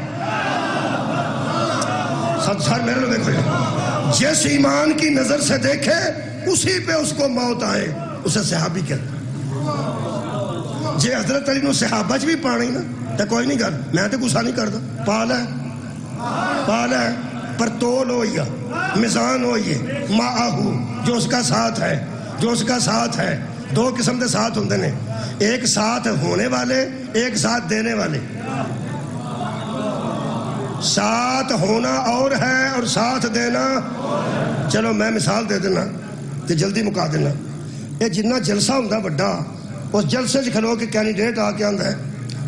سر میرے لوگ دیکھو، جس ایمان کی نظر سے دیکھے اسی پہ اس کو موت آئے، اسے صحابی کہتے. جے حضرت علی نو صحابہ بھی پانی نا تو کوئی نہیں کر، میں تو گسا نہیں کرتا. پال ہے پر تول ہوئی ہے، میزان ہوئی ہے، معاہو جو اس کا ساتھ ہے، جو اس کا ساتھ ہے۔ دو قسم کے ساتھ ہوندے نے، ایک ساتھ ہونے والے، ایک ساتھ دینے والے۔ ساتھ ہونا اور ہے اور ساتھ دینا، چلو میں مثال دے دینا تے جلدی مکا دینا۔ یہ جنہ جلسہ ہوندہ بڑا، اس جلسے سے کھلو کہ کینڈیڈیٹ آ کے آندہ ہے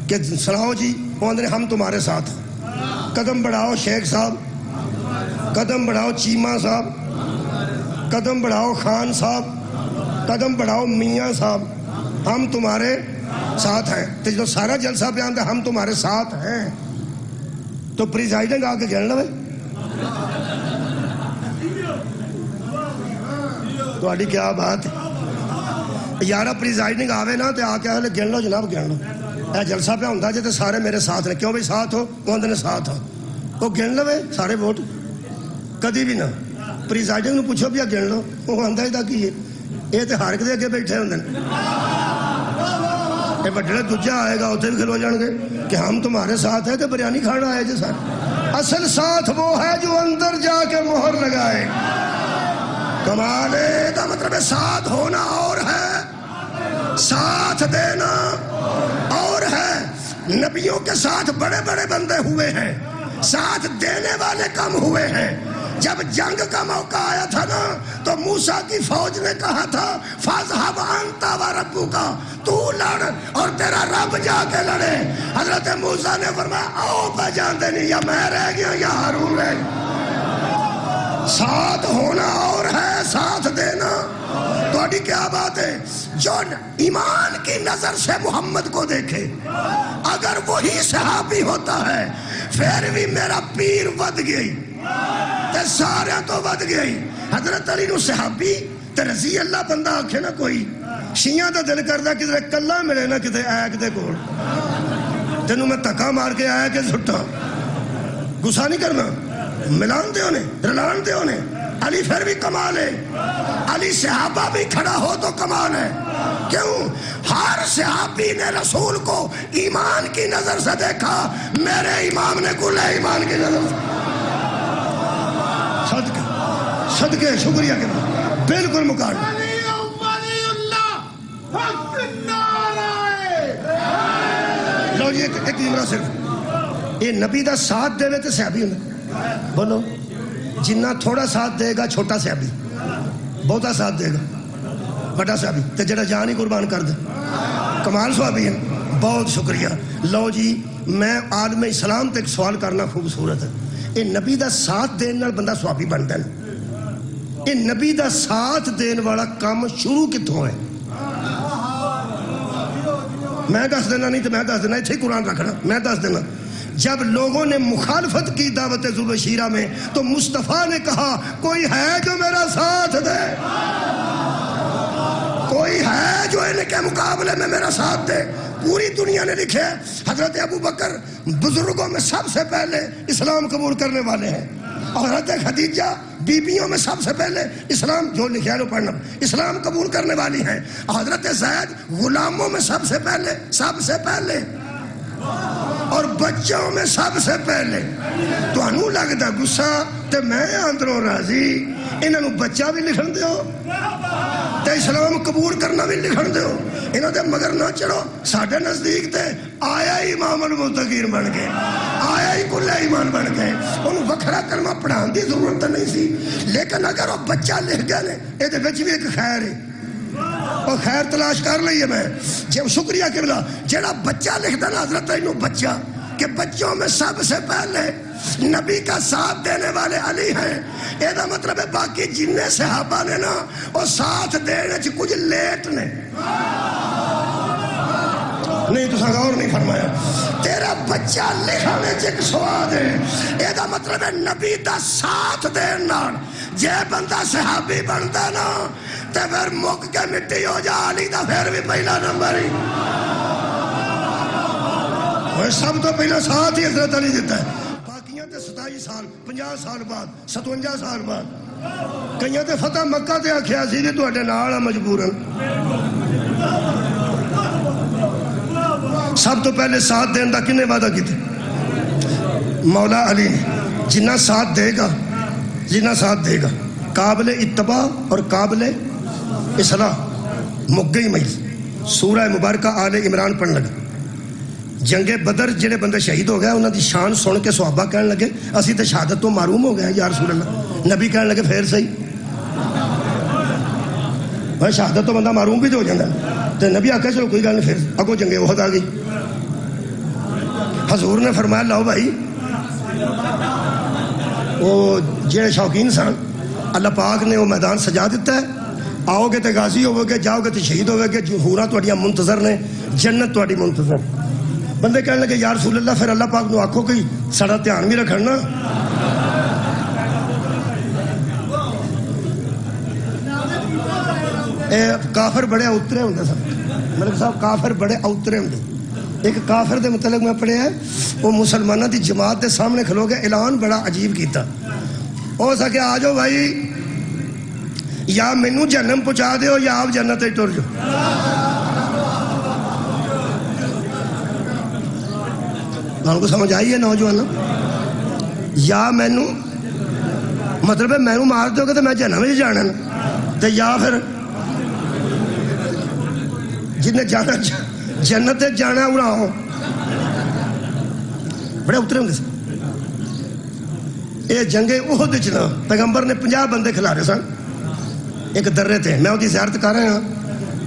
کہ سناؤ جی، وہ اندر ہم تمہارے ساتھ، قدم بڑھاؤ شیخ صاحب، قدم بڑھاؤ چیمہ صاحب، قدم بڑھاؤ خان صاحب، قدم بڑھاؤ میاں صاحب، ہم تمہارے ساتھ ہیں۔ تو جو سارا جلسہ بیان تھا ہم تمہارے ساتھ ہیں، تو پریزائڈنگ آ کے گن لو تھوڑی کیا بات ہے یارا، پریزائڈنگ آوے نا تو آ کے گن لو جناب، گن لو اے جلسہ پہ ہوندہ جے سارے میرے ساتھ ہیں، کیوں بھائی ساتھ ہو؟ وہ اندر ساتھ ہو، وہ گن لو سارے ووٹ، کدی بھی نہ پریزائڈنگ نو پوچھو بھی گن لو، وہ اندر ہی تھا کی یہ تو ہر کے اگے بیٹھے ہوندے یہ بڑے دوجا آئے گا اتنے بھی کھلو جان گے کہ ہم تمہارے ساتھ ہیں، تو بریانی کھانا آئے جی سر۔ اصل ساتھ وہ ہے جو اندر جا کے مہر لگائے۔ کمال ہے، دا مطلب ہے ساتھ ہونا اور ہے، ساتھ دینا اور ہے۔ نبیوں کے ساتھ بڑے بڑے بندے ہوئے ہیں، ساتھ دینے والے کم ہوئے ہیں۔ جب جنگ کا موقع آیا تھا نا تو موسیٰ کی فوج نے کہا تھا فَاذْهَبْ أَنْتَ وَرَبُّكَ، تو لڑ اور تیرا رب جا کے لڑے۔ حضرت موسیٰ نے فرمایا آؤ پہچان دینی، یا میں رہ گیا یا ہارون رہ گیا۔ ساتھ ہونا اور ہے ساتھ دینا، تو کیا بات ہے؟ جو ایمان کی نظر سے محمد کو دیکھے، اگر وہی صحابی ہوتا ہے پھر بھی میرا پیر ود گئی تے سارے تو ود گئی۔ حضرت علی نو صحابی تے رضی اللہ بندہ آکھے نا کوئی، شیعہ دا دل کردہ کدھر کلہ ملے نا کدھر ایک دے کول، تینوں میں تکا مار کے آیا کہ سٹا، گسا نہیں کرنا، ملان دے ہونے، رلان دے ہونے۔ علی پھر بھی کمال ہے، علی صحابہ بھی کھڑا ہو تو کمال ہے۔ کیوں؟ ہر صحابی نے رسول کو ایمان کی نظر سے دیکھا، میرے امام نے کل ایمان کی نظر سے۔ صدقے شکریہ کے بعد بالکل مقابل لو جی ایک جملہ صرف، یہ نبی دا ساتھ دے تے صحابی ہونا، بولو جنہ تھوڑا ساتھ دے گا چھوٹا صحابی، بہتا ساتھ دے گا بڑا صحابی، تے جڑا جان ہی قربان کر دے کمال صحابی ہے۔ بہت شکریہ۔ لو جی میں عالم اسلام تے ایک سوال کرنا خوبصورت ہے، یہ نبی دا ساتھ دین نال بندہ صحابی بنتا ہے، یہ نبی دا ساتھ دین والا کام شروع کتوں ہے؟ میں دس دینا نہیں تو میں دس دینا، اتھے قرآن رکھنا، میں دس دینا۔ جب لوگوں نے مخالفت کی دعوت ذوالبشیرہ میں تو مصطفیٰ نے کہا کوئی ہے جو میرا ساتھ دے، کوئی ہے جو ان کے مقابلے میں میرا ساتھ دے۔ پوری دنیا نے لکھے حضرت ابو بکر بزرگوں میں سب سے پہلے اسلام قبول کرنے والے ہیں، اور حضرت خدیجہ بیبیوں میں سب سے پہلے اسلام، جو لکھا ہے پڑھنا، اسلام قبول کرنے والی ہیں۔ حضرت زید غلاموں میں سب سے پہلے اور بچوں میں سب سے پہلے۔ تو انہوں لگتا گسا تے میں اندروں راضی، انہوں بچہ بھی لکھن دیو تے اسلام قبول کرنا بھی لکھن دیو، انہوں دے مگر نہ چڑھو۔ ساڑھے نزدیک تے آیا ہی امام المتقین بن گئے، آیا ہی کل ایمان بن گئے، انہوں وکھرا کلمہ پڑھان دی ضرورت نہیں سی، لیکن اگر وہ بچہ لکھ گئے نے اے دے بچ بھی ایک خیر ہے، اور خیر تلاش کر لئیے میں جب شکریہ قبلہ جیڑا بچہ لکھتا نا حضرت انہوں بچہ کہ بچوں میں سب سے پہلے نبی کا ساتھ دینے والے علی ہیں۔ یہ دا مطلب ہے باقی جنہیں صحابہ نے نا وہ ساتھ دینے چھ کچھ لیٹ نے نہیں، تو سنگور نہیں فرمایا تیرا بچہ لکھانے چھ ایک سواد ہے۔ یہ دا مطلب ہے نبی دا ساتھ دینا جے بندہ صحابی بنتا نا تے پھر مک کے مٹی ہو جا، علی دا پھر بھی پہلا نمبر ہی، وہ سب تو پہلا ساتھ ہی حضرت علی دیتا ہے۔ باقیاں تے 27 سال 50 سال بعد 57 سال بعد کئیاں تے فتح مکہ تے آکھیا سی کہ تواڈے نال مجبورن، سب تو پہلے ساتھ دین دا کنے وعدہ کیتے؟ مولا علی نے۔ جنہ ساتھ دے گا، جنہ ساتھ دے گا، قابل اتباع اور قابل اصلاح. مک گئی مئی. سورہ مبارکہ آل عمران پڑھن لگا. جنگ بدر جڑے بندے شہید ہو گئے انہاں دی شان سن کے صحابہ کہنے لگے اسی تے شہادت تو محروم ہو گئے یا رسول اللہ. نبی کہنے لگے پھر صحیح، بھائی شہادت تو بندہ محروم بھی تو ہو جاتا ہے. تو نبی آکھا چلو کوئی گل نہیں، پھر اگوں جنگ احد آ گئی. حضور نے فرمایا لاؤ بھائی وہ جڑے شوقین سن اللہ پاک نے وہ میدان سجا دیتا ہے. آؤ گے تو غازی ہوو گے، جاؤ گے تو شہید ہوے گے. حوراں تہاڈیاں منتظر نے، جنت تہاڈی منتظر. بندے کہنے لگے یا رسول اللہ پھر اللہ پاک نو آکھو کہ ساڈا دھیان بھی رکھنا. اے کافر بڑے اوترے ہوندے سن ملک صاحب، کافر بڑے اوترے ہوندے. ایک کافر دے متعلق میں پڑھیا ہے، وہ مسلمانوں دی جماعت دے سامنے کھلو گے، اعلان بڑا عجیب کیتا. ہو سکے آ جاؤ بھائی، یا مینوں جہنم پہنچا دیو یا آپ جنت ٹر جاؤ. آپ کو سمجھ آئی ہے نوجوان؟ یا مینوں مطلب ہے مینوں مار دو گے تو میں جہنم میں جانا نا، یا پھر جنہیں جانا جنت جانا اڑاؤ. بڑے اترے ہوں گے. یہ جنگ احد وچ نا پیغمبر نے 50 بندے کھلارے سن ایک درے تے. میں وہی زیارت کر رہا ہاں.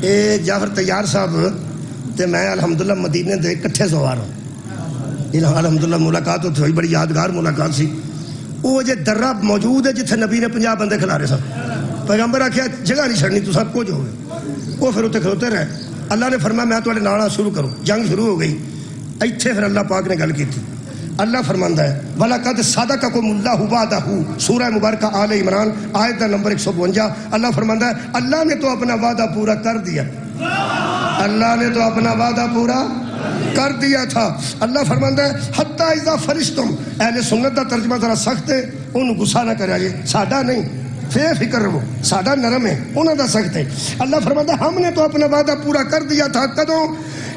یہ جعفر طیار صاحب تے میں الحمدللہ مدینے دے کٹھے سوار ہوں. الحمدللہ ملاقات ہوئی، بڑی یادگار ملاقات سی. وہ جے درہ موجود ہے جتھے نبی نے 50 بندے کھلارے سن. پیغمبر آکھیا جگہ نہیں چھڑنی، تو سب کچھ ہوئے. وہ پھر اتنے کھلوتے رہے. اللہ نے فرمایا میں تواڈے نال شروع کروں. جنگ شروع ہو گئی. ایتھے پھر اللہ پاک نے گل کی تھی. اللہ فرماندا ہے وَلَقَدْ صَدَقَكُمُ اللَّهُ وَعْدَهُ، سورہ مبارکہ آل عمران آیت نمبر 152. اللہ فرماندا ہے اللہ نے تو اپنا وعدہ پورا کر دیا. اللہ نے تو اپنا وعدہ پورا کر دیا تھا. اللہ فرماندا ہے حتی اذا فرشتم. اہل سنت دا ترجمہ ذرا سخت ہے، انہوں غصہ نہ کریا جے، ساڈا نہیں، فے فکر رہو، ساڈا نرم ہے، انہوں دا سخت ہے. اللہ فرماندا ہے ہم نے تو اپنا وعدہ پورا کر دیا تھا. کدوں؟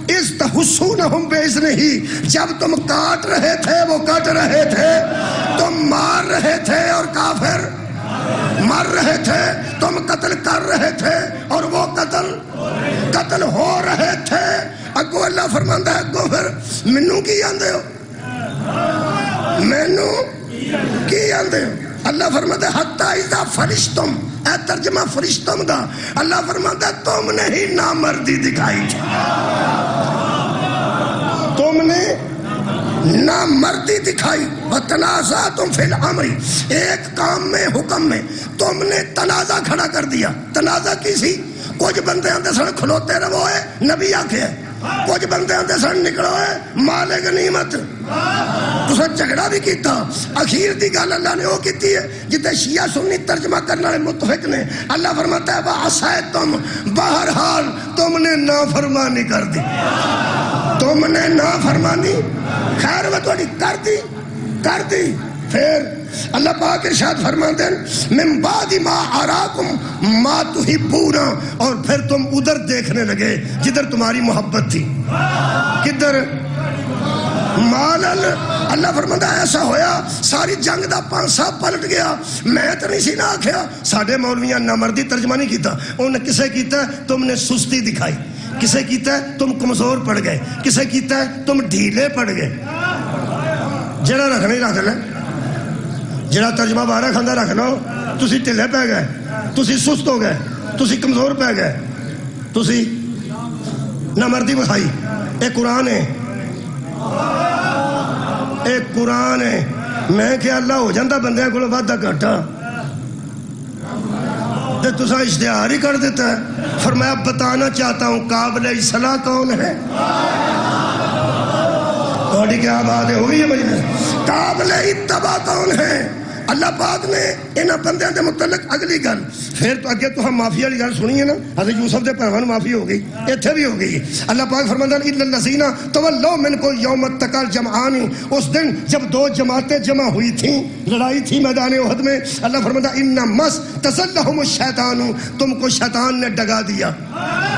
اس تحسونہم بِإِذْنِهِ، جب تم کاٹ رہے تھے وہ کٹ رہے تھے، تم مار رہے تھے اور کافر مر رہے تھے، تم قتل کر رہے تھے اور وہ قتل ہو رہے تھے. اگو اللہ فرماندا ہے اگو پھر مینوں کی آندے ہو، مینوں کی آندے ہو. اللہ فرماتا ہے حتی اذا فرشتم، اے ترجمہ فرشتم دا. اللہ فرماتا ہے تم نے ہی نامردی دکھائی تھی، تم نے نامردی دکھائی. وَتَنَازَعْتُمْ فِي الْأَمْرِ، ایک کام میں حکم میں تم نے تنازع کھڑا کر دیا. تنازع کی سی؟ کچھ بندے آندے سن کھلوتے رہو ہے، نبی آکھے. کچھ بندے آندے سن نکلو ہے مال غنیمت. تسا جھگڑا بھی کیتا. اخیر دی گل اللہ نے وہ کیتی ہے جتے شیعہ سنی ترجمہ کرنے والے متفق نے. اللہ فرماتا ہے وَعَصَیْتُمْ، بہرحال تم نے نافرمانی کر دی، تم نے نافرمانی خیر وہ تھوڑی کر دی. پھر اللہ پاک ارشاد فرماتے ہیں من بعد ما اراکم ما تحبون، اور پھر تم ادھر دیکھنے لگے جدھر تمہاری محبت تھی. کدھر؟ مال. اللہ فرماتا ہے ایسا ہویا ساری جنگ دا پانسا پلٹ گیا. میں تو نہیں سی نہ آکھیا، ساڈے مولویاں نامردی ترجمہ نہیں کیتا. انہوں نے کسے کیتا ہے تم نے سستی دکھائی، کسے کیتا ہے تم کمزور پڑ گئے، کسے کیتا ہے تم ڈھیلے پڑ گئے. جڑا رکھنا ہی رکھ لیں، جڑا ترجمہ بارہ کھاندہ رکھ لو. تسی ٹھلے پہ گئے، تسی سست ہو گئے، تسی کمزور پہ گئے، تسی نامردی بخائی. اے قرآن ہے، اے قرآن ہے. میں کہ اللہ ہو جاندہ بندے کو وعدہ گھٹا تے تسا اشتہار ہی کر دیتا ہے. فرمایا بتانا چاہتا ہوں قابل اصلاح کون ہے. تھوڑی کیا بات ہے ہوئی ہے مجلس؟ قابل اتباع کون ہے؟ اللہ پاک نے انہاں بندیاں دے متعلق اگلی گل. پھر تو اگے تو ہم معافی والی گل سنی ہے نا، حضرت یوسف دے پہلوان معافی ہو گئی، ایتھے بھی ہو گئی. اللہ پاک فرماتا ہے الا الذین تولوا منکم یوم التقى الجمعان، اس دن جب دو جماعتیں جمع ہوئی تھیں، لڑائی تھی میدان احد میں. اللہ فرماتا ہے انما استزلهم الشیطان، تم کو شیطان نے ڈگا دیا.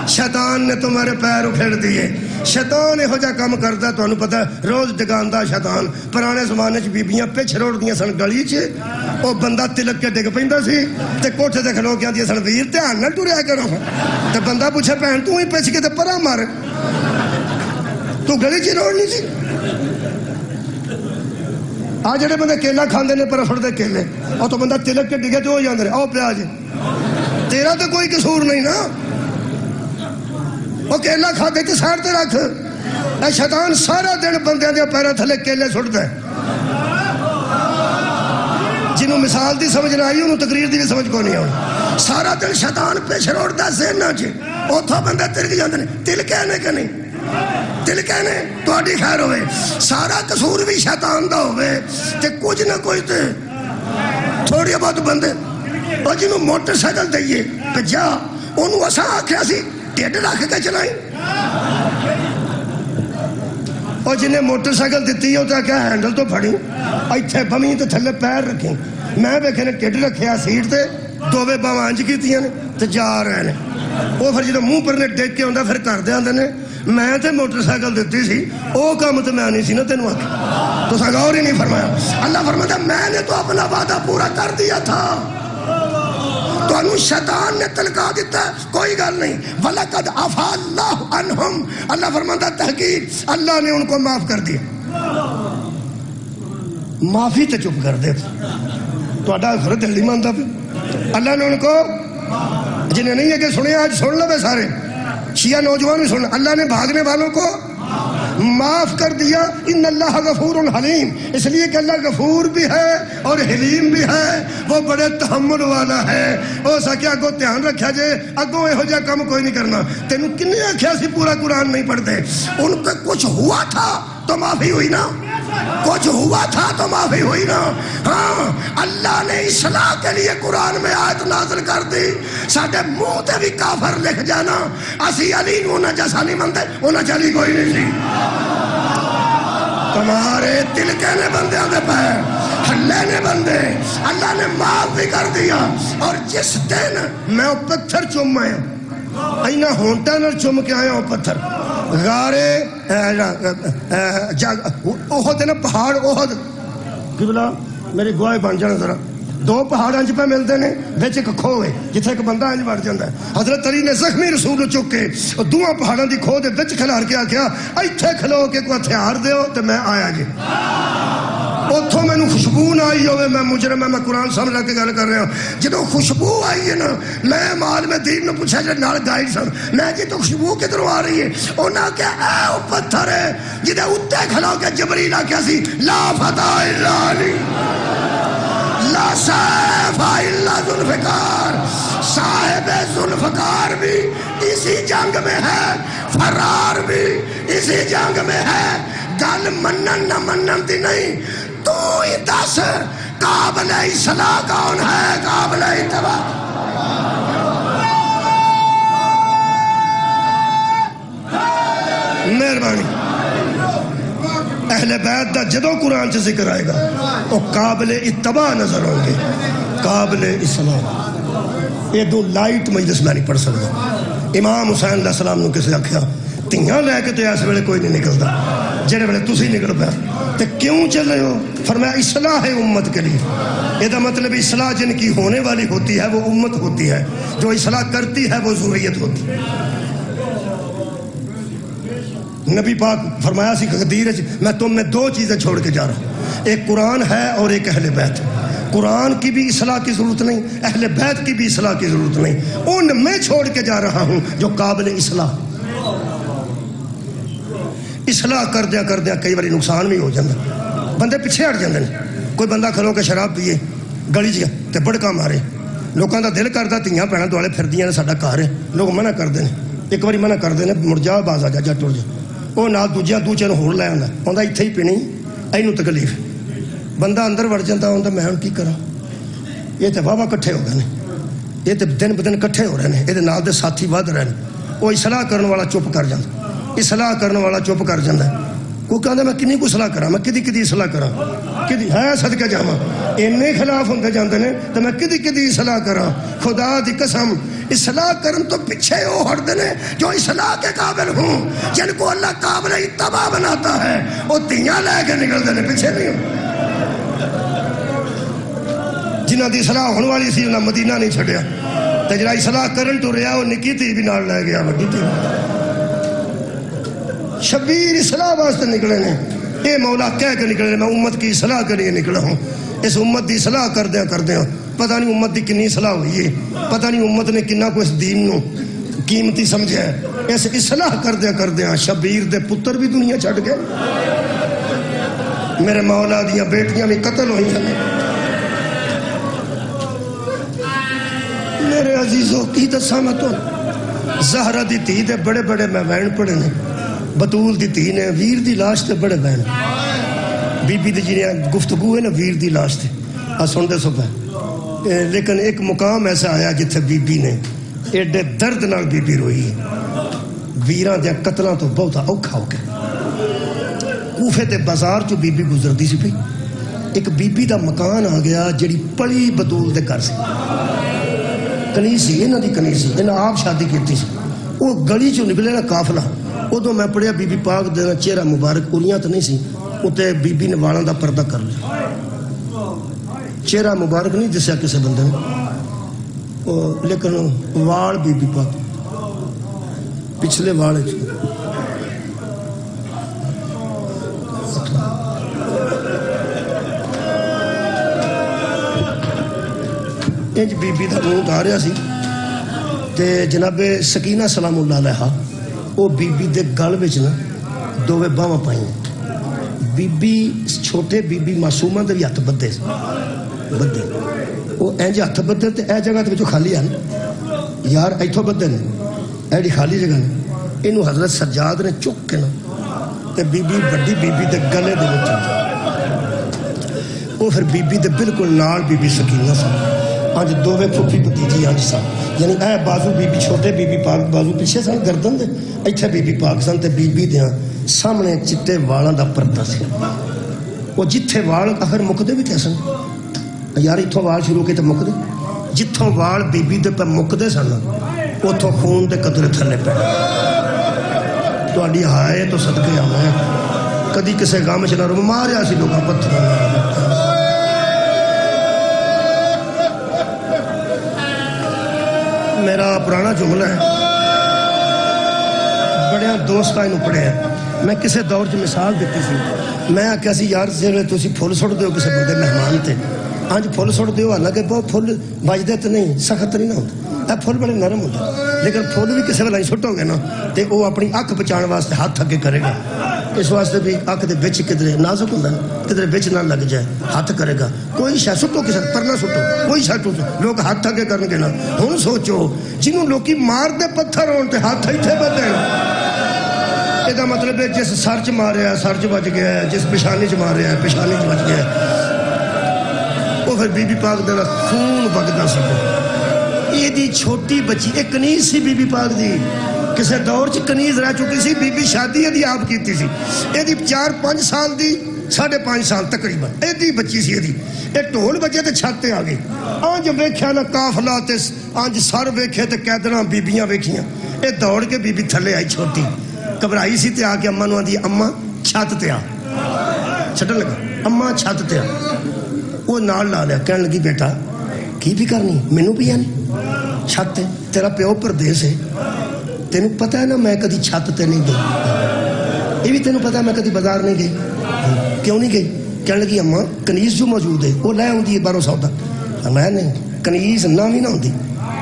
شیطان نے تمہارے پیر اکھیڑ دیے. شیطان یہو جہا کام کرتا تمہیں پتہ ہے روز ڈگاندا شیطان. پرانے زمانے بیبیاں پچھ روڑدیاں سن گلی چ وہ بندہ تلک کے ڈگ پیندا سی تے کوٹھے تے کھلو کے آندیاں سن ویر دھیان نال ٹریا کرو. تے بندہ پوچھے بھین تو ہی پچھ کے تے پرا مار تو گلی چ روڑنی سی. آ جڑے بندے کیلا کھاندے نے پر فڑدے کیلے او تو بندہ تلک کے ڈگے تے ہو جاندے نے. آؤ پیا جی تیرا تو کوئی قصور نہیں نا. وہ کیلا کھا کے سائڈ تے رکھ. اے شیطان سارا دن بندیاں دے پیراں تھلے کیلے سٹدا ہے. جنوں مثال دی سمجھ نہ آئی انہوں تقریر دی بھی سمجھ کو نہیں آئی. سارا دن شیطان پیچھ روڑدا ذہناں چ. اوتھوں بندے تلک جاندے نے. تل کہنے کہ نہیں تل کہنے تہاڈی خیر ہوئے. سارا قصور بھی شیطان دا ہوئے تے کچھ نہ کچھ تے تھوڑی بہت بندے اور جنہوں موٹر سائیکل دئیے کہ جا انہوں اساں آکھیا سی ٹیڈ رکھ کے چلائیں. اور جنہیں موٹر سائیکل دیتی ہے تو کیا ہینڈل تو پھڑی ایتھے بمی تے تھلے پیر رکھیں. میں ویکھے نے ٹیڈ رکھیا سیٹ تے دوویں باواں انج کیتیاں نے تے جا رہے نے. وہ پھر جدوں منہ پر نے ڈگ کے ہوندا پھر کر دے آندے نے میں تے موٹر سائیکل دیتی سی او کام تے میں نہیں سی نا تینوں آکھیا. تو غور ہی نہیں فرمایا. اللہ فرماتا میں نے تو اپنا وعدہ پورا کر دیا تھا. تو انہوں شیطان نے تلکا دیتا ہے کوئی گل نہیں. وَلَقَدْ عَفَا اللَّهُ عَنْهُمْ. اللہ فرماتا تحقیق اللہ نے ان کو معاف کر دیا. معافی تے چپ کر دے تو اڈا فرد دل نہیں مانتا پہ. اللہ نے ان کو جنہیں نہیں ہے کہ سنے آج سن لو سارے شیعہ نوجوان بھی سن. اللہ نے بھاگنے والوں کو معاف کر دیا. ان اللہ غفور حلیم. اس لیے کہ اللہ غفور بھی ہے اور حلیم بھی ہے. وہ بڑے تحمل والا ہے. ہو سکے اگوں دھیان رکھا جائے اگوں یہو جہا کام کوئی نہیں کرنا. تینوں کنے آکھیا سی پورا قرآن نہیں پڑھتے. ان کو کچھ ہوا تھا تو معافی ہوئی نا. کچھ ہوا تھا تو معافی ہوئی نا. ہاں اللہ نے اصلاح کے لیے قرآن میں آیت نازل کر دی. ساڈے منہ تے بھی کافر لکھ جانا اسی علی نو نہ جیسا نہیں منتے انہاں چلی کوئی نہیں سی. تمہارے دل کے نے بندے دے پہ ہلے نے بندے اللہ نے معاف بھی کر دیا. اور جس دن میں وہ پتھر چوم آیا اینا ہونٹا نہ چوم کے آیا وہ پتھر غارے احد نا پہاڑ احد کی بلا میری گواہ بن جانا ذرا. دو پہاڑ انج پہ ملتے ہیں بچ ایک کھو ہے جتھے ایک بندہ انج بڑھ جاتا ہے. حضرت علی نے زخمی رسول چک کے دوواں پہاڑاں دی کھو دے وچ کھلار کے آکھیا ایتھے کھلو کے کوئی ہتھیار دیو تے میں آیا جی. اتھوں میں خوشبو نہ آئی ہوئے میں مجرم ہے میں قرآن سامنے رکھ کے گل کر رہا ہوں. جدوں خوشبو آئی ہے نا میں معلم دین نے پوچھا جو نال گائیڈ سن میں جی تو خوشبو کدھروں آ رہی ہے. انہاں کہا اے او پتھر ہے جدے اتے کھلو کے جبریل آکھیا سی لا فتح الا علی لا سیف الا ذوالفقار. صاحب ذوالفقار بھی اسی جنگ میں ہے فرار بھی اسی جنگ میں ہے. گل منن نہ منن دی نہیں. تو ہی دس قابل اصلاح کون ہے قابل اتباع. مہربانی اہل بیت دا جدوں قرآن سے ذکر آئے گا وہ قابل اتباع نظر ہوں گے قابل اصلاح. یہ دو لائٹ مجلس میں نہیں پڑھ سکتا. امام حسین علیہ السلام نے کسے آکھیا تیاں لے کے تو اس ویلے کوئی نہیں نکلتا جڑے ویلے تسی نکل پیا تے کیوں چلے ہو. فرمایا اصلاح ہے امت کے لیے. یہ مطلب اصلاح جن کی ہونے والی ہوتی ہے وہ امت ہوتی ہے. جو اصلاح کرتی ہے وہ ذریت ہوتی ہے. نبی پاک فرمایا سی قدیر میں تم میں دو چیزیں چھوڑ کے جا رہا ہوں. ایک قرآن ہے اور ایک اہل بیت. قرآن کی بھی اصلاح کی ضرورت نہیں اہل بیت کی بھی اصلاح کی ضرورت نہیں. ان میں چھوڑ کے جا رہا ہوں جو قابل اصلاح. اصلاح کردیا کئی باری نقصان بھی ہو جاتا. بندے پیچھے ہٹ جاندے نے. کوئی بندہ کھلو کے شراب پیے گلی جی تے بڑکا مارے لوگوں کا دل کرتا تیاں بھیناں دوالے پھردیاں نے ساڈا گھر ہے. لوگ منع کرتے ہیں ایک باری منع کرتے ہیں مڑ جا باز آ جا جا ٹر جا. وہ نال دوجے نوں ہور لے آندا آندا اتھے ہی پینی اینوں تکلیف. بندہ اندر وڑ جاتا آندا میں ہن کی کراں. یہ تے واہ کٹھے ہو گئے نے. یہ تے دن بدن کٹھے ہو رہے ہیں. یہ نال دے ساتھی ود رہے ہیں. وہ اصلاح کرن والا چپ کر جاندا. اصلاح کرنے والا چپ کر جاندہ ہے. کوئی کہتا میں کنی کو صلاح کرا، میں کدی صلاح کرا، کدی ہے صدقہ جاواں اینے خلاف ہوندے جاندے نے تو میں کدی صلاح کرا. خدا دی قسم اصلاح کرن تو پیچھے وہ ہٹتے ہیں جو اصلاح کے قابل ہوں، جن کو اللہ قابل اتباع بناتا ہے وہ تیاں لے کے نکلتے ہیں، پیچھے نہیں ہوں. جنہ دی اصلاح ہونے والی سی انہیں مدینہ نہیں چھڑیا، تے جڑا اصلاح کرن تو رہا وہ نکی تھی بھی نال لے گیا وڈی تھی. شبیر اصلاح واسطے نکلے نے، اے مولا کہہ کے نکلے میں امت کی اصلاح کے لیے نکلا ہوں. اس امت دی اصلاح کردیاں پتہ نہیں امت دی کنی اصلاح ہوئی ہے، پتہ نہیں امت نے کنہ کو اس دین نو قیمتی سمجھا ہے. اس اصلاح کردیاں شبیر دے پتر بھی دنیا چھڑ گئے، میرے مولا دیاں بیٹیاں بھی قتل ہوئی ہیں. میرے عزیزوں کی دساں میں تو زہرا دی تھی دے بڑے بڑے میں وین پڑے نے، بطول دی تھی نے ویر دی لاش تے بڑے وین، بی بی دی جنہیں گفتگو ہے نا ویر دی لاش تے سن دے سو پہ. لیکن ایک مقام ایسا آیا جتھے بی بی نے ایڈے درد نال بی بی روئی ویران دیا قتلوں تو بہت اوکھا ہو گیا. کوفے تے بازار چو بی بی گزردی سی پئی، ایک بی بی دا مکان آ گیا جڑی پڑی بطول دے کر سی، کنیسی انہاں دی کنیسی انہاں آپ شادی کیتی سی. وہ گلی چو نکلے نا قافلہ، ادو میں پڑھیا بی بی پاک دے چہرہ مبارک اریاں تو نہیں سی، اتنے بی بی نے والاں دا پردہ کر لیا، چہرہ مبارک نہیں دسیا کسی بندے نے، لیکن وال بی بی پاک پچھلے وال انج بی بی دا منہ آ رہا سی. تے جناب سکینہ سلام اللہ علیہ وہ بی بی دے گل وچ نا دوویں باواں پائیں. بی بی چھوٹے بی بی معصومہ دے بھی ہاتھ بدے بدے، وہ انج ہاتھ بدے تے اے جگہ تے وچوں خالی ہے یار، ایتھوں بدے نے ایڈی خالی جگہ نے. اینو حضرت سجاد نے چک کے نا تے بی بی بڑی بی بی دے گلے دے وچ وہ پھر بی بی دے بالکل نال بی بی سکینہ سا. آج دوویں پھوپھی بھتیجی آج سا، یعنی اے بازو بی بی چھوٹے بی بی پاک بازو پیچھے سن گردن دے، ایتھے بی بی پاک سن تے بی بی دیاں سامنے چٹے والاں دا پردہ سی. وہ جتھے وال آخر مکدے بھی کیسے یار، اتھوں وال شروع کے تے مکدے، جتھوں وال بی بی دے پہ مکدے سن اتھوں خون دے قطرے تھلے پہ. تہاڈی ہائے تو صدقے آویں کدی کسے گام چ نہ رو ماریا سی لوکاں پتھر. میرا پرانا جملہ ہے، بڑے دوستاں انہوں پڑھے ہیں. میں کسے دور چ مثال دیتی سی، میں آخیا سی یار جی تسی پھول سٹ دیو کسے بندے مہمان تے، انج پھول سٹ دیو حالانکہ بہت پھول بجدے تے نہیں سخت نہیں نہ ہوندے، اے پھول بڑے نرم ہوندے، لیکن پھول بھی کسے ویلے سٹو گے نا تے وہ اپنی اکھ بچان واسطے ہاتھ اگے کرے گا، اس واسطے بھی اکھ دے وچ کدھر نازک ہوندا کدھر وچ نہ لگ جائے ہاتھ کرے گا. کوئی شے سٹو کسے پر نہ سٹو، کوئی شے ٹوٹو لوگ ہاتھ اگے کرن گے نا. ہن سوچو جنوں لوکی مار دے پتھر ہون تے ہاتھ ایتھے بدے، یہ مطلب ہے جس سر چ ماریا سر چ بج گیا ہے، جس پیشانی چ ماریا پیشانی چ بج گیا ہے. وہ پھر بی بی پاک دا خون بگدا سی. یہ دی چھوٹی بچی ایک کنیز سی بی بی پاک دی، کسے دور چ کنیز رہ چکی سی. بی بی شادی دی آپ کیتی سی، یہ دی 4-5 سال دی 5.5 سال تقریباً یہ دی بچی سی. یہ ڈھول بجے تے چھت تے آ گئی. آج ویکھیا نا قافلہ تے آج سر ویکھے تے قیدراں بیبیاں ویکھیاں، یہ دوڑ کے بی بی تھلے آئی چھوٹی گھبرائی سی تے آ کے اماں نوں آندی اماں چھت تے آ، چھٹن لگا اماں چھت تے آ. وہ نال لا لیا کہن لگی بیٹا کی بھی کرنی مینوں بھی آنی چھت تے، تیرا پیو پردیس ہے، تینوں پتہ ہے نا میں کدی چھت تے نہیں گئی، یہ بھی تینوں پتہ ہے میں کدی بازار نہیں گئی. کیوں نہیں گئی؟ کہنے لگی اماں کنیز جو موجود ہے وہ لے آؤں باروں سودا. میں نہیں کنیز نہ بھی نہ ہوتی،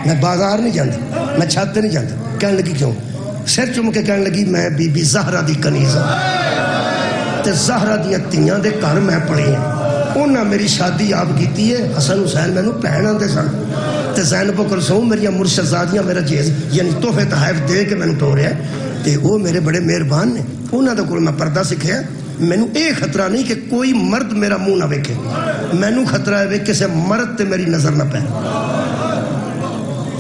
میں بازار نہیں جاندی، میں چھت تے نہیں جاندی. کہنے لگی کیوں؟ سر چم کے کہنے لگی میں بی بی زہرا دی کنیز ہوں تے زہرا دیاں تیاں دے گھر میں پڑھی ہیں. انہاں میری شادی آپ کیتی ہے، حسن حسین مینوں بہن آندے سن تے زینب و کلثوم میری مرشدزادیاں میرا جیز یعنی تحفے تحائف دے کے مینوں توڑیا تے وہ میرے بڑے مہربان نے. انہاں دے کول میں پردہ سکھیا. مینوں اے خطرہ نہیں کہ کوئی مرد میرا منہ نہ ویکھے، مینوں خطرہ ہے کسے مرد تے میری نظر نہ پے.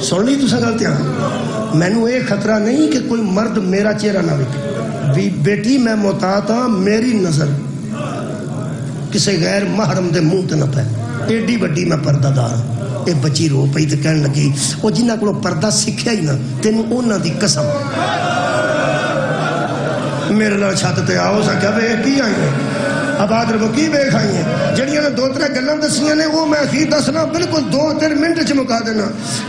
سن لی تساں گل تے مینوں اے خطرہ نہیں کہ کوئی مرد میرا چہرہ نہ ویکھے، بیٹی میں محتاط ہاں میری نظر کسی غیر محرم دے منہ تے نہ پے، ایڈی وڈی میں پردہ دار ہاں۔ یہ بچی رو پئی تے کہن لگی وہ جنہ کو پردہ سکھیا ہی نا تینوں انہاں دی قسم میرے نال چھت تے آؤ سکیا وے کی آئی ہیں آباد رہو کی ویکھ آئی ہیں جڑیاں نے 2-3 گلاں دسیاں نے وہ میں اخیر دسنا بالکل 2-3 منٹ چ مکا دینا۔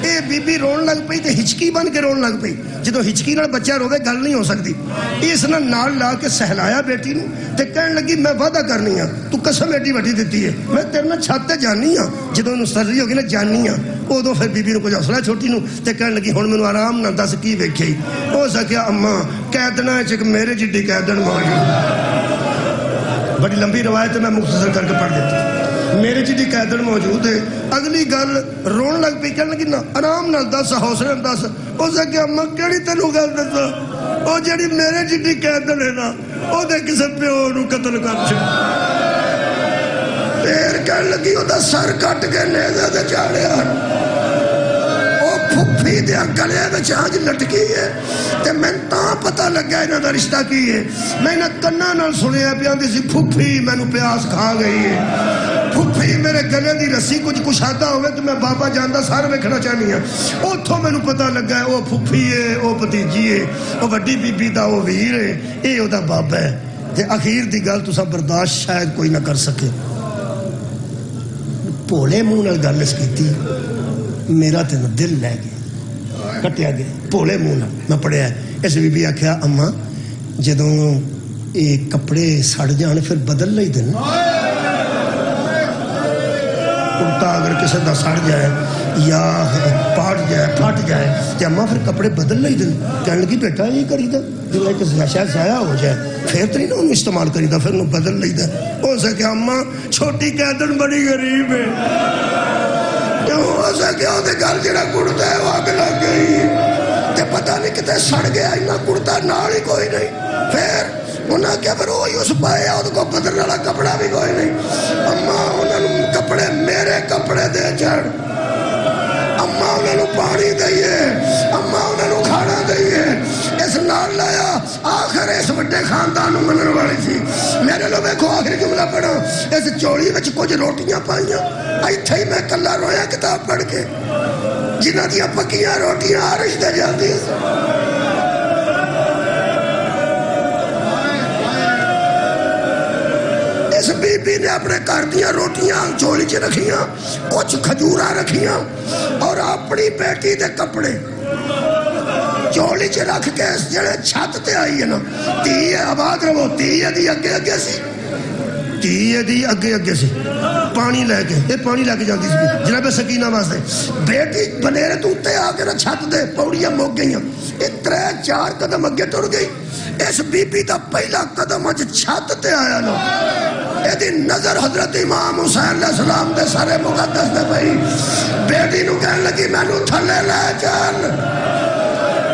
اے بی بی رون لگ پئی تے ہچکی بن کے رون لگ پئی، جدوں ہچکی نال بچہ روے گل نہیں ہو سکتی، اس نے نال لا کے سہلایا بیٹی نو تے کہن لگی میں وعدہ کرنی ہاں تو قسم ایڈی وڈی دتی ہے میں تیرے نال چھت تے جانی ہاں، جدوں انہوں سرری ہوگی نا جانی ہاں ادو پھر بی بی نو کچھ حوصلہ چھوٹی نو تے کہن لگی ہن مینوں آرام نال دس کی ویکھیا ہو سکیا اماں قیدنا چ میرے جڈی قیدن موجود، بڑی لمبی روایت میں مختصر کر کے پڑھ دیتی، میرے جی قیدن موجود ہے۔ اگلی گل رون لگ پئی کہنے لگی نا آرام نال دس حوصلے نال دس، اس نے کہا اماں کیڑی تینوں گل دساں وہ جڑی میرے جی قیدن ہے نا وہ دے کسے پیو نو قتل کر چھڈیا، پھر کہنے لگی وہ دا سر کٹ کے نیزے تے چاڑیا، پھپھی دیا گلے وچ آج لٹکی ہے تے میں تاں پتہ لگا انہاں دا رشتہ کی ہے، میں انہاں کنا نال سنیا پیاندی سی پھپھی مینوں پیاس کھا گئی ہے، پھپھی میرے گلے دی رسی کچھ کشادہ ہوئے تو میں بابا جاندا سار ویکھنا چاہنی ہاں، اوتھوں مینوں پتہ لگا ہے او پھپھی ہے او بھتیجی ہے او وڈی بی بی دا او ویر ہے اے او دا بابا ہے۔ تے اخیر دی گل تساں برداشت شاید کوئی نہ کر سکے، بھولے منہ نال گل اس کیتی میرا تے دل لے گیا کٹیا گیا بھولے منہ میں پڑھیا اس بی بی آخیا اماں جدوں یہ کپڑے سڑ جان پھر بدل لئی دن، کرتا اگر کسی دا سڑ جائے یا پھٹ جائے تو اماں پھر کپڑے بدل لئی دن، کہنے لگی بیٹا یہ کری دا جو شاید ضائع ہو جائے پھر تو نہیں نا انہوں استعمال کری دا پھر انہوں بدل لئی دا، ہو سکے اماں چھوٹی قیدن بڑی غریب ہے ہو سکے وہ گل جڑا کڑتا ہے وہ اگ لگ گئی تے پتہ نہیں کتے سڑ گیا اتنا کڑتا نال ہی کوئی نہیں، پھر انہاں کیا پھر وہی اس پایا اس کو بدلنے والا کپڑا بھی کوئی نہیں، اماں انہوں کپڑے میرے کپڑے دے چڑھ، اماں انہوں پانی دئیے، اماں انہوں کھانا دئیے، اس نال لایا آخر اس وڈے خاندان منن والی سی، میرے لو ویکھو آخری جملہ پڑھا اس چوڑی وچ کچھ روٹیاں پائیاں، ایتھے ہی میں کلا رویا کتاب پڑھ کے جنہ دیاں پکیاں روٹیاں عرش دے جاندی اس بی بی نے اپنے گھر دیاں روٹیاں چولی چ رکھیاں کچھ کھجوراں رکھیاں اور اپنی بیٹی دے کپڑے چولی چ رکھ کے جڑے چھت تے آئی ہے نا تی آباد رہو تی دی اگے اگے سی تی دی اگے اگے سی پانی لے کے یہ پانی لے کے جاندی سی جناب سکینہ واسطے بیٹی بنیرے تو اتے آ کے نا چھت دے پوڑیاں موک گئیاں 3-4 قدم اگے ٹر گئی اس بی بی دا پہلا قدم اج چھت تے آیا نا ایدی نظر حضرت امام حسین علیہ السلام دے سارے مقدس دے بھئی بیٹی نو کہنے لگی میں نو تھلے لے چل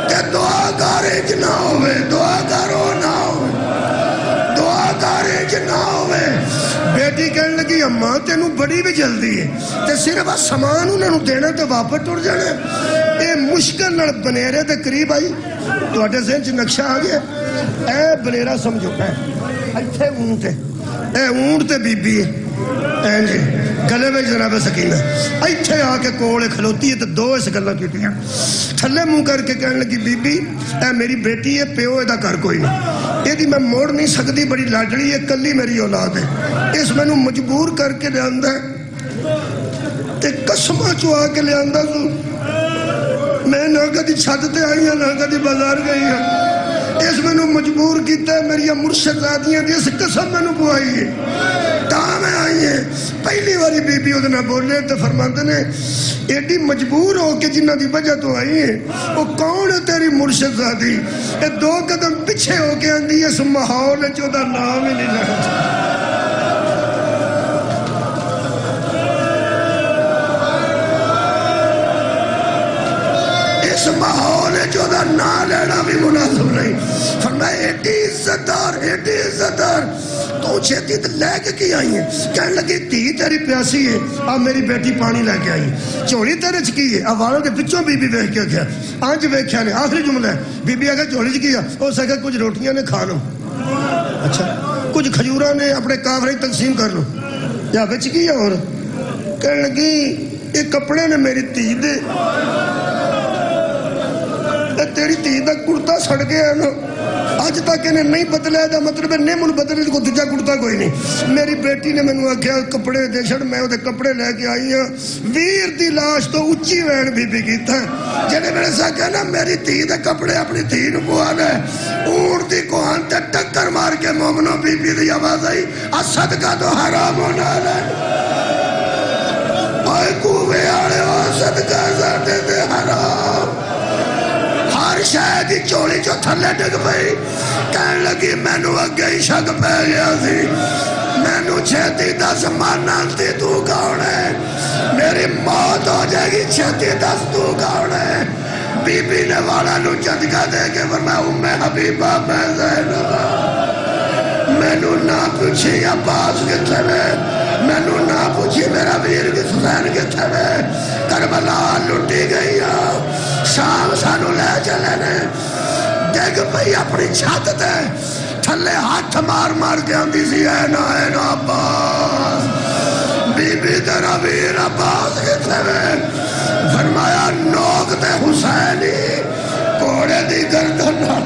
تے دعا کارج نہ ہوئے دعا کارو نہ ہوئے دعا کارج نہ ہوئے بیٹی کہنے لگی اماں تینوں بڑی بھی جلدی ہے تے صرف سامان انہوں دینا تے واپس ٹر جانا اے مشکل نال بنیرے تے قریب آئی تواڈے ذہن چ نقشہ آ گیا اے بنیرا سمجھو ایتھے اونٹ ہے اے اونٹ تے بی بی ہے جی گلے میں جناب سکینہ ایتھے آ کے کول کھلوتی ہے تے دو اس گلاں کیتیاں تھلے منہ کر کے کہنے لگی بی بی اے میری بیٹی ہے پیو دا گھر کوئی نہیں یہ میں موڑ نہیں سکتی بڑی لاڈلی ہے کلی میری اولاد ہے اس مینوں مجبور کر کے لے آندا ہے تے قسماں چو آ کے لے آندا سو میں نہ کدی چھت تے آئی ہاں نہ کدی بازار گئی ہاں اس میں مجبور کیتا ہے میری مرشد زادیاں دی اس قسم میں پوائی ہے تاں میں آئی ہے پہلی واری بی بی ادھنا بولے تو فرماندے نے ایڈی مجبور ہو کے جنہ دی وجہ تو آئی ہے وہ کون ہے تیری مرشد زادی اے 2 قدم پیچھے ہو کے آندی ہے اس ماحول جو دا نام ہی نہیں لگتا اس ماحول جو دا نام لینا بھی مناسب نہیں فرمایا ایڈی عزت دار تو چھتی لے کے کی آئی ہیں؟ کہنے لگی تھی تیری پیاسی ہے، اب میری بیٹی پانی لے کے آئی، چوڑی تیرے چکی ہے، اب والوں کے پچھوں بی بی ویکھ کے گیا آنج ویکھیا نے آخری جملہ ہے بی بی اگر چوڑی چکی ہے ہو سکے کچھ روٹیاں نے کھا لو، اچھا کچھ کھجورہ نے اپنے کافریں تقسیم کر لو، یا بچ کی ہے اور کہنے لگی یہ کپڑے نے میری تھی دے تیری تھی دا کرتا سڑ گیا ہے نا آج تک انہیں نہیں بدلے دا مطلب ہے نہیں من بدلے کو دوجا کرتا کوئی نہیں میری بیٹی نے میں نے آکھیا کپڑے دے چھڑ میں دے کپڑے لے کے آئی ہوں ویر دی لاش تو اچھی وین بی بی کیتا ہے جنہیں میں نے سا کہنا میری تھی دے کپڑے اپنی تھی نو پوانا ہے اونٹ دی کوہان تے ٹکر مار کے مومنوں بی بی دی آواز آئی صدقہ تو حرام ہونا ہے آئے کووے آڑے ہو صدقہ زاتے دے حرام ہر شاید ہی چوڑی جو تھلے ڈگ پئی کہنے لگی میں نو اگے ہی شک پہ گیا سی میں نو چھتی 10 مانانتی تو کون ہے میری موت ہو جائے گی چھتی 10 تو کون ہے بی بی نے والا نو جدگا دے کے فرمایا ام حبیبہ میں زینبہ میں نو نہ پوچھی عباس کتھے میں نو نہ پوچھی میرا ویر حسین کتھے میں کربلا لٹی گئی شام سانو لے چلے نے دیکھ پئی اپنی چھت تے تھلے ہاتھ مار مار کے آندی سی اے نا عباس بی بی تیرا ویر عباس کتھے میں فرمایا نوک تے حسینی کوڑے دی گردن نہ